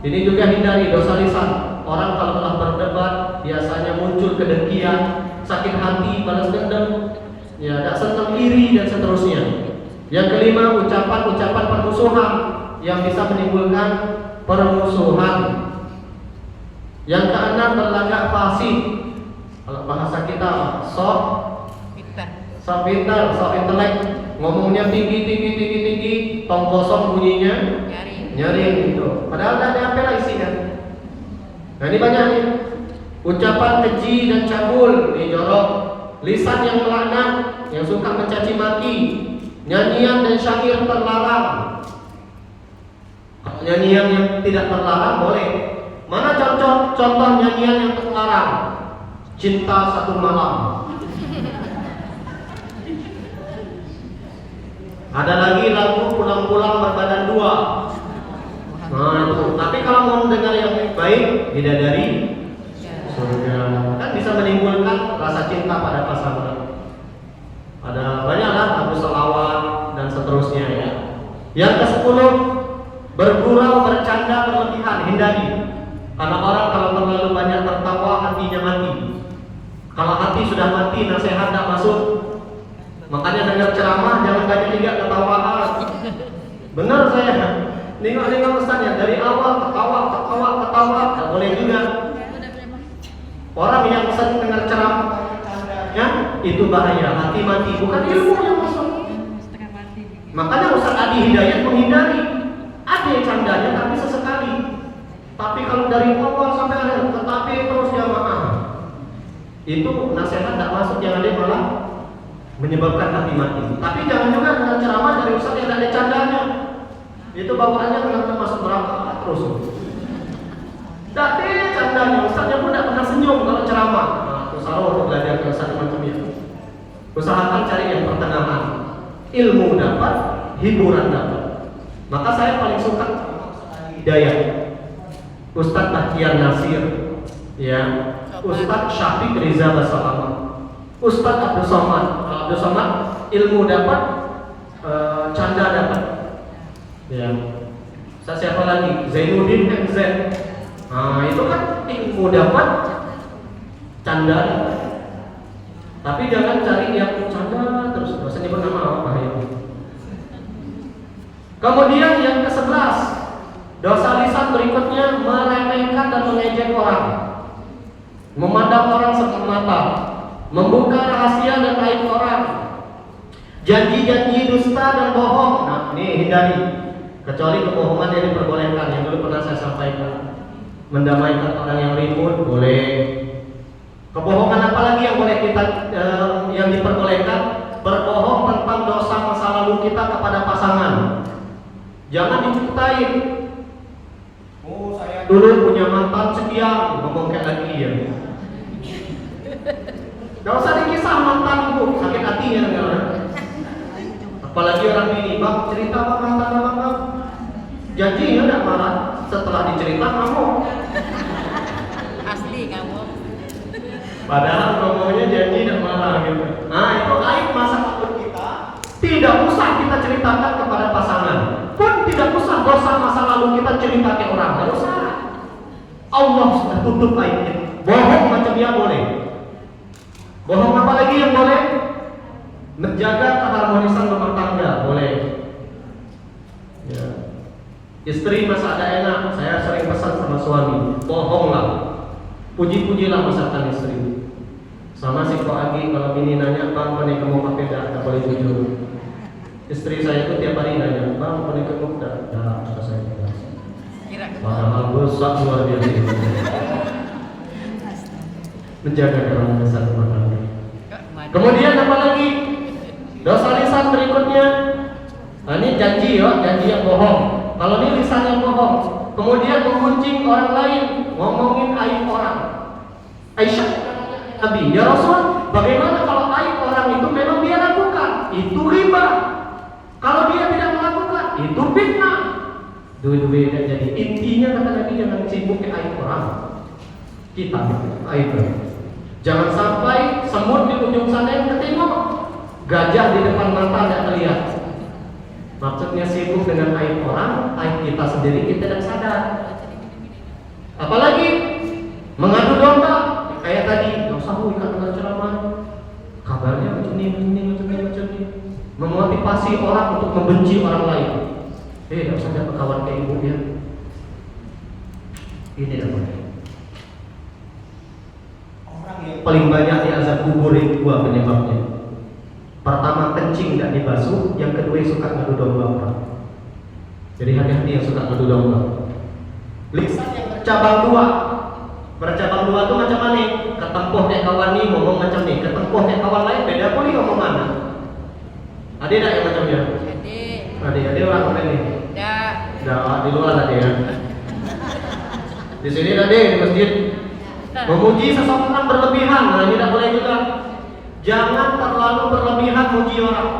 ini juga hindari dosa lisan. Orang kalau telah berdebat biasanya muncul kedengkian, sakit hati, balas dendam, ya, tak senang, iri dan seterusnya. Yang kelima, ucapan-ucapan permusuhan yang bisa menimbulkan permusuhan. Yang keenam, berlagak fasih. Kalau bahasa kita sok Pintar. pintar, sok intelek, ngomongnya tinggi, tong kosong bunyinya nyaring gitu. Padahal ada apa lah isinya. Nah ini banyak nih. Ucapan keji dan cabul, ini jorok. Lisan yang melaknat, yang suka mencaci maki. Nyanyian dan syair terlarang. Kalau nyanyian yang tidak terlarang boleh. Mana contoh nyanyian yang terlarang? Cinta Satu Malam. Ada lagi lagu Pulang-pulang Berbadan Dua. Nah itu. Tapi kalau mau dengar yang baik, Bidadari Surga, kan bisa menimbulkan rasa cinta pada pasangan. Ada banyak lah lagu selawat dan seterusnya ya. Yang ke-10, bergurau bercanda berlebihan, hindari. Karena orang kalau terlalu banyak tertawa hatinya mati. Kalau hati sudah mati, nasihat tak masuk. Makanya dengar ceramah jangan banyak juga ketawaan. Benar saya. Nengok ustaznya dari awal ketawa, tak boleh juga. Orang yang sering dengar ceramah ya, itu bahaya, hati mati, bukan ilmu yang masuk. Makanya Ustaz Adi Hidayat menghindari. Ada candanya tapi sesekali. Tapi kalau dari awal sampai akhir tetapi terus jamaah, itu nasihat tak masuk, yang ada malah menyebabkan hati mati. Tapi jangan juga dengan ceramah dari Ustaz yang ada candanya. Itu bawaannya benar-benar masuk neraka terus. Tak ada candanya, Ustaznya pun tidak pernah senyum kalau ceramah. Nah, usaha untuk belajar ke Ustaz macam itu. Usahakan cari yang pertengahan. Ilmu dapat, hiburan dapat. Maka saya paling suka Hidayat, Ustaz Bahtiar Nasir, ya, Ustaz Syafiq Riza Basalama, Ustaz Abdul Somad, ilmu dapat, canda dapat. Ya. Ustaz siapa lagi? Zainuddin MZ. Nah, itu kan ilmu dapat, canda dapat. Tapi jangan cari yang canda terus, dosa nyebut nama apa ya. Kemudian yang ke-11, dosa lisan berikutnya meremehkan dan mengejek orang, memandang orang sebelah mata, membuka rahasia dan aib orang, janji-janji dusta dan bohong. Nah, ini hindari. Kecuali kebohongan yang diperbolehkan, yang dulu pernah saya sampaikan. Mendamaikan orang yang ribut boleh. Kebohongan apa lagi yang boleh kita yang diperbolehkan? Berbohong tentang dosa masa lalu kita kepada pasangan. Jangan diceritain. Oh, saya dulu punya mantan sekian, ngomong kayak lagi ya. Gak usah dikisah mantan itu, sakit hatinya dengar. Apalagi orang ini, bang cerita apa mantan bang? Janji ya tidak marah. Setelah dicerita kamu Asli kamu. padahal ngomongnya janji tidak marah gitu. Nah itu aib masa lalu kita. Tidak usah kita ceritakan kepada pasangan. Pun tidak usah dosa masa lalu kita cerita ke orang. Tidak usah. Allah sudah tutup aibnya. Bohong macam dia boleh. Bohong apa lagi yang boleh? Menjaga keharmonisan rumah tangga boleh. Ya. Istri masak ada enak, saya sering pesan sama suami, bohonglah, puji-pujilah masakan istri. Sama si Pak Agi, kalau bini nanya, bang mana kamu pakai dah, boleh jujur. Istri saya itu tiap hari nanya, bang mana kamu dah, sudah saya jelas. Padahal besar luar biasa. Menjaga keharmonisan rumah tangga. Kemudian apa lagi? Dosa lisan berikutnya. Nah, ini janji ya, janji yang bohong. Kalau ini lisan yang bohong, kemudian menggunjing orang lain, ngomongin aib orang. Aisyah Nabi, ya Rasul, bagaimana kalau aib orang itu memang dia lakukan? Itu riba. Kalau dia tidak melakukan, itu fitnah. Dua-dua jadi intinya kata Nabi jangan sibuk ke aib orang. Kita aib. Jangan sampai semut di ujung sana yang ketengok, gajah di depan mata tidak terlihat. Maksudnya sibuk dengan aib orang, aib kita sendiri kita tidak sadar. Apalagi mengadu domba, kayak tadi, nggak usah ikat dengan ceramah. Kabarnya macam ini. Memotivasi orang untuk membenci orang lain. Nggak usah dapat kawan kayak ibu ya. Ini namanya. Orang paling banyak diazab kubur itu dua penyebabnya. Pertama, kencing tidak dibasuh. Yang kedua, suka ngadu domba orang. Jadi hati-hati yang suka ngadu domba. Lisan yang bercabang dua. Bercabang dua itu macam mana? Ketempuh kayak kawan nih ngomong macam nih, ketempuh kayak kawan lain beda pun nih ngomong mana? Ada tak yang macam dia? Ada orang mana nih? Dah di luar tadi ya. Di sini tadi di masjid. Memuji seseorang berlebihan, nah ini tidak boleh juga. Jangan terlalu berlebihan muji orang.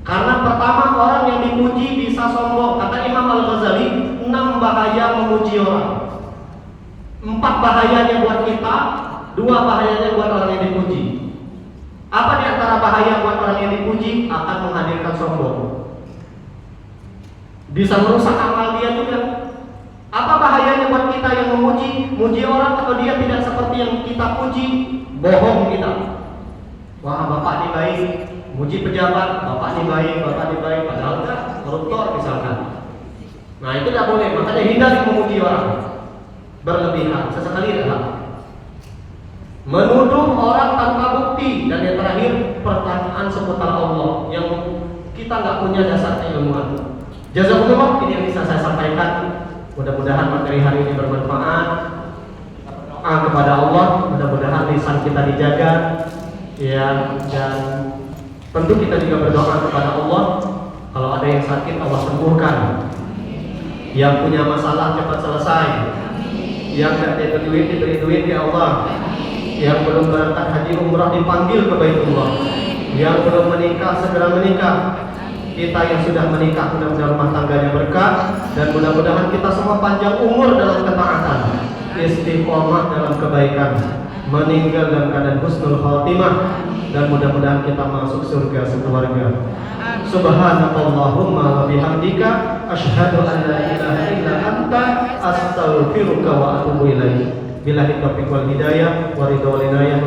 Karena pertama, orang yang dipuji bisa sombong. Kata Imam Al-Ghazali, 6 bahaya memuji orang. 4 bahayanya buat kita, 2 bahayanya buat orang yang dipuji. Apa di antara bahaya buat orang yang dipuji? Akan menghadirkan sombong. Bisa merusak amal dia juga. Apa bahayanya buat kita yang memuji? Muji orang atau dia tidak seperti yang kita puji, bohong kita. Wah, bapak ini baik. Muji pejabat, bapak ini baik, padahal kan koruptor misalkan. Nah itu tidak boleh, makanya hindari memuji orang berlebihan, sesekali adalah menuduh orang tanpa bukti. Dan yang terakhir, pertanyaan seputar Allah yang kita nggak punya dasar keilmuan. Jazakumullah, ini yang bisa saya sampaikan. Mudah-mudahan materi hari ini bermanfaat. Doa kepada Allah, mudah-mudahan lisan kita dijaga, ya, dan tentu kita juga berdoa kepada Allah. Kalau ada yang sakit, Allah sembuhkan. Yang punya masalah cepat selesai. Yang tidak ada duit diberi duit ya Allah. Yang belum berangkat haji umrah dipanggil ke Baitullah. Yang belum menikah segera menikah. Kita yang sudah menikah mudah-mudahan rumah tangganya berkah, dan mudah-mudahan kita semua panjang umur dalam ketaatan, istiqomah dalam kebaikan, meninggal dalam keadaan husnul khatimah, dan mudah-mudahan kita masuk surga sekeluarga. Subhanakallahumma wa bihamdika asyhadu an la ilaha illa anta astaghfiruka wa atubu ilaik. Billahi taufiq wal hidayah wa ridha wal inayah.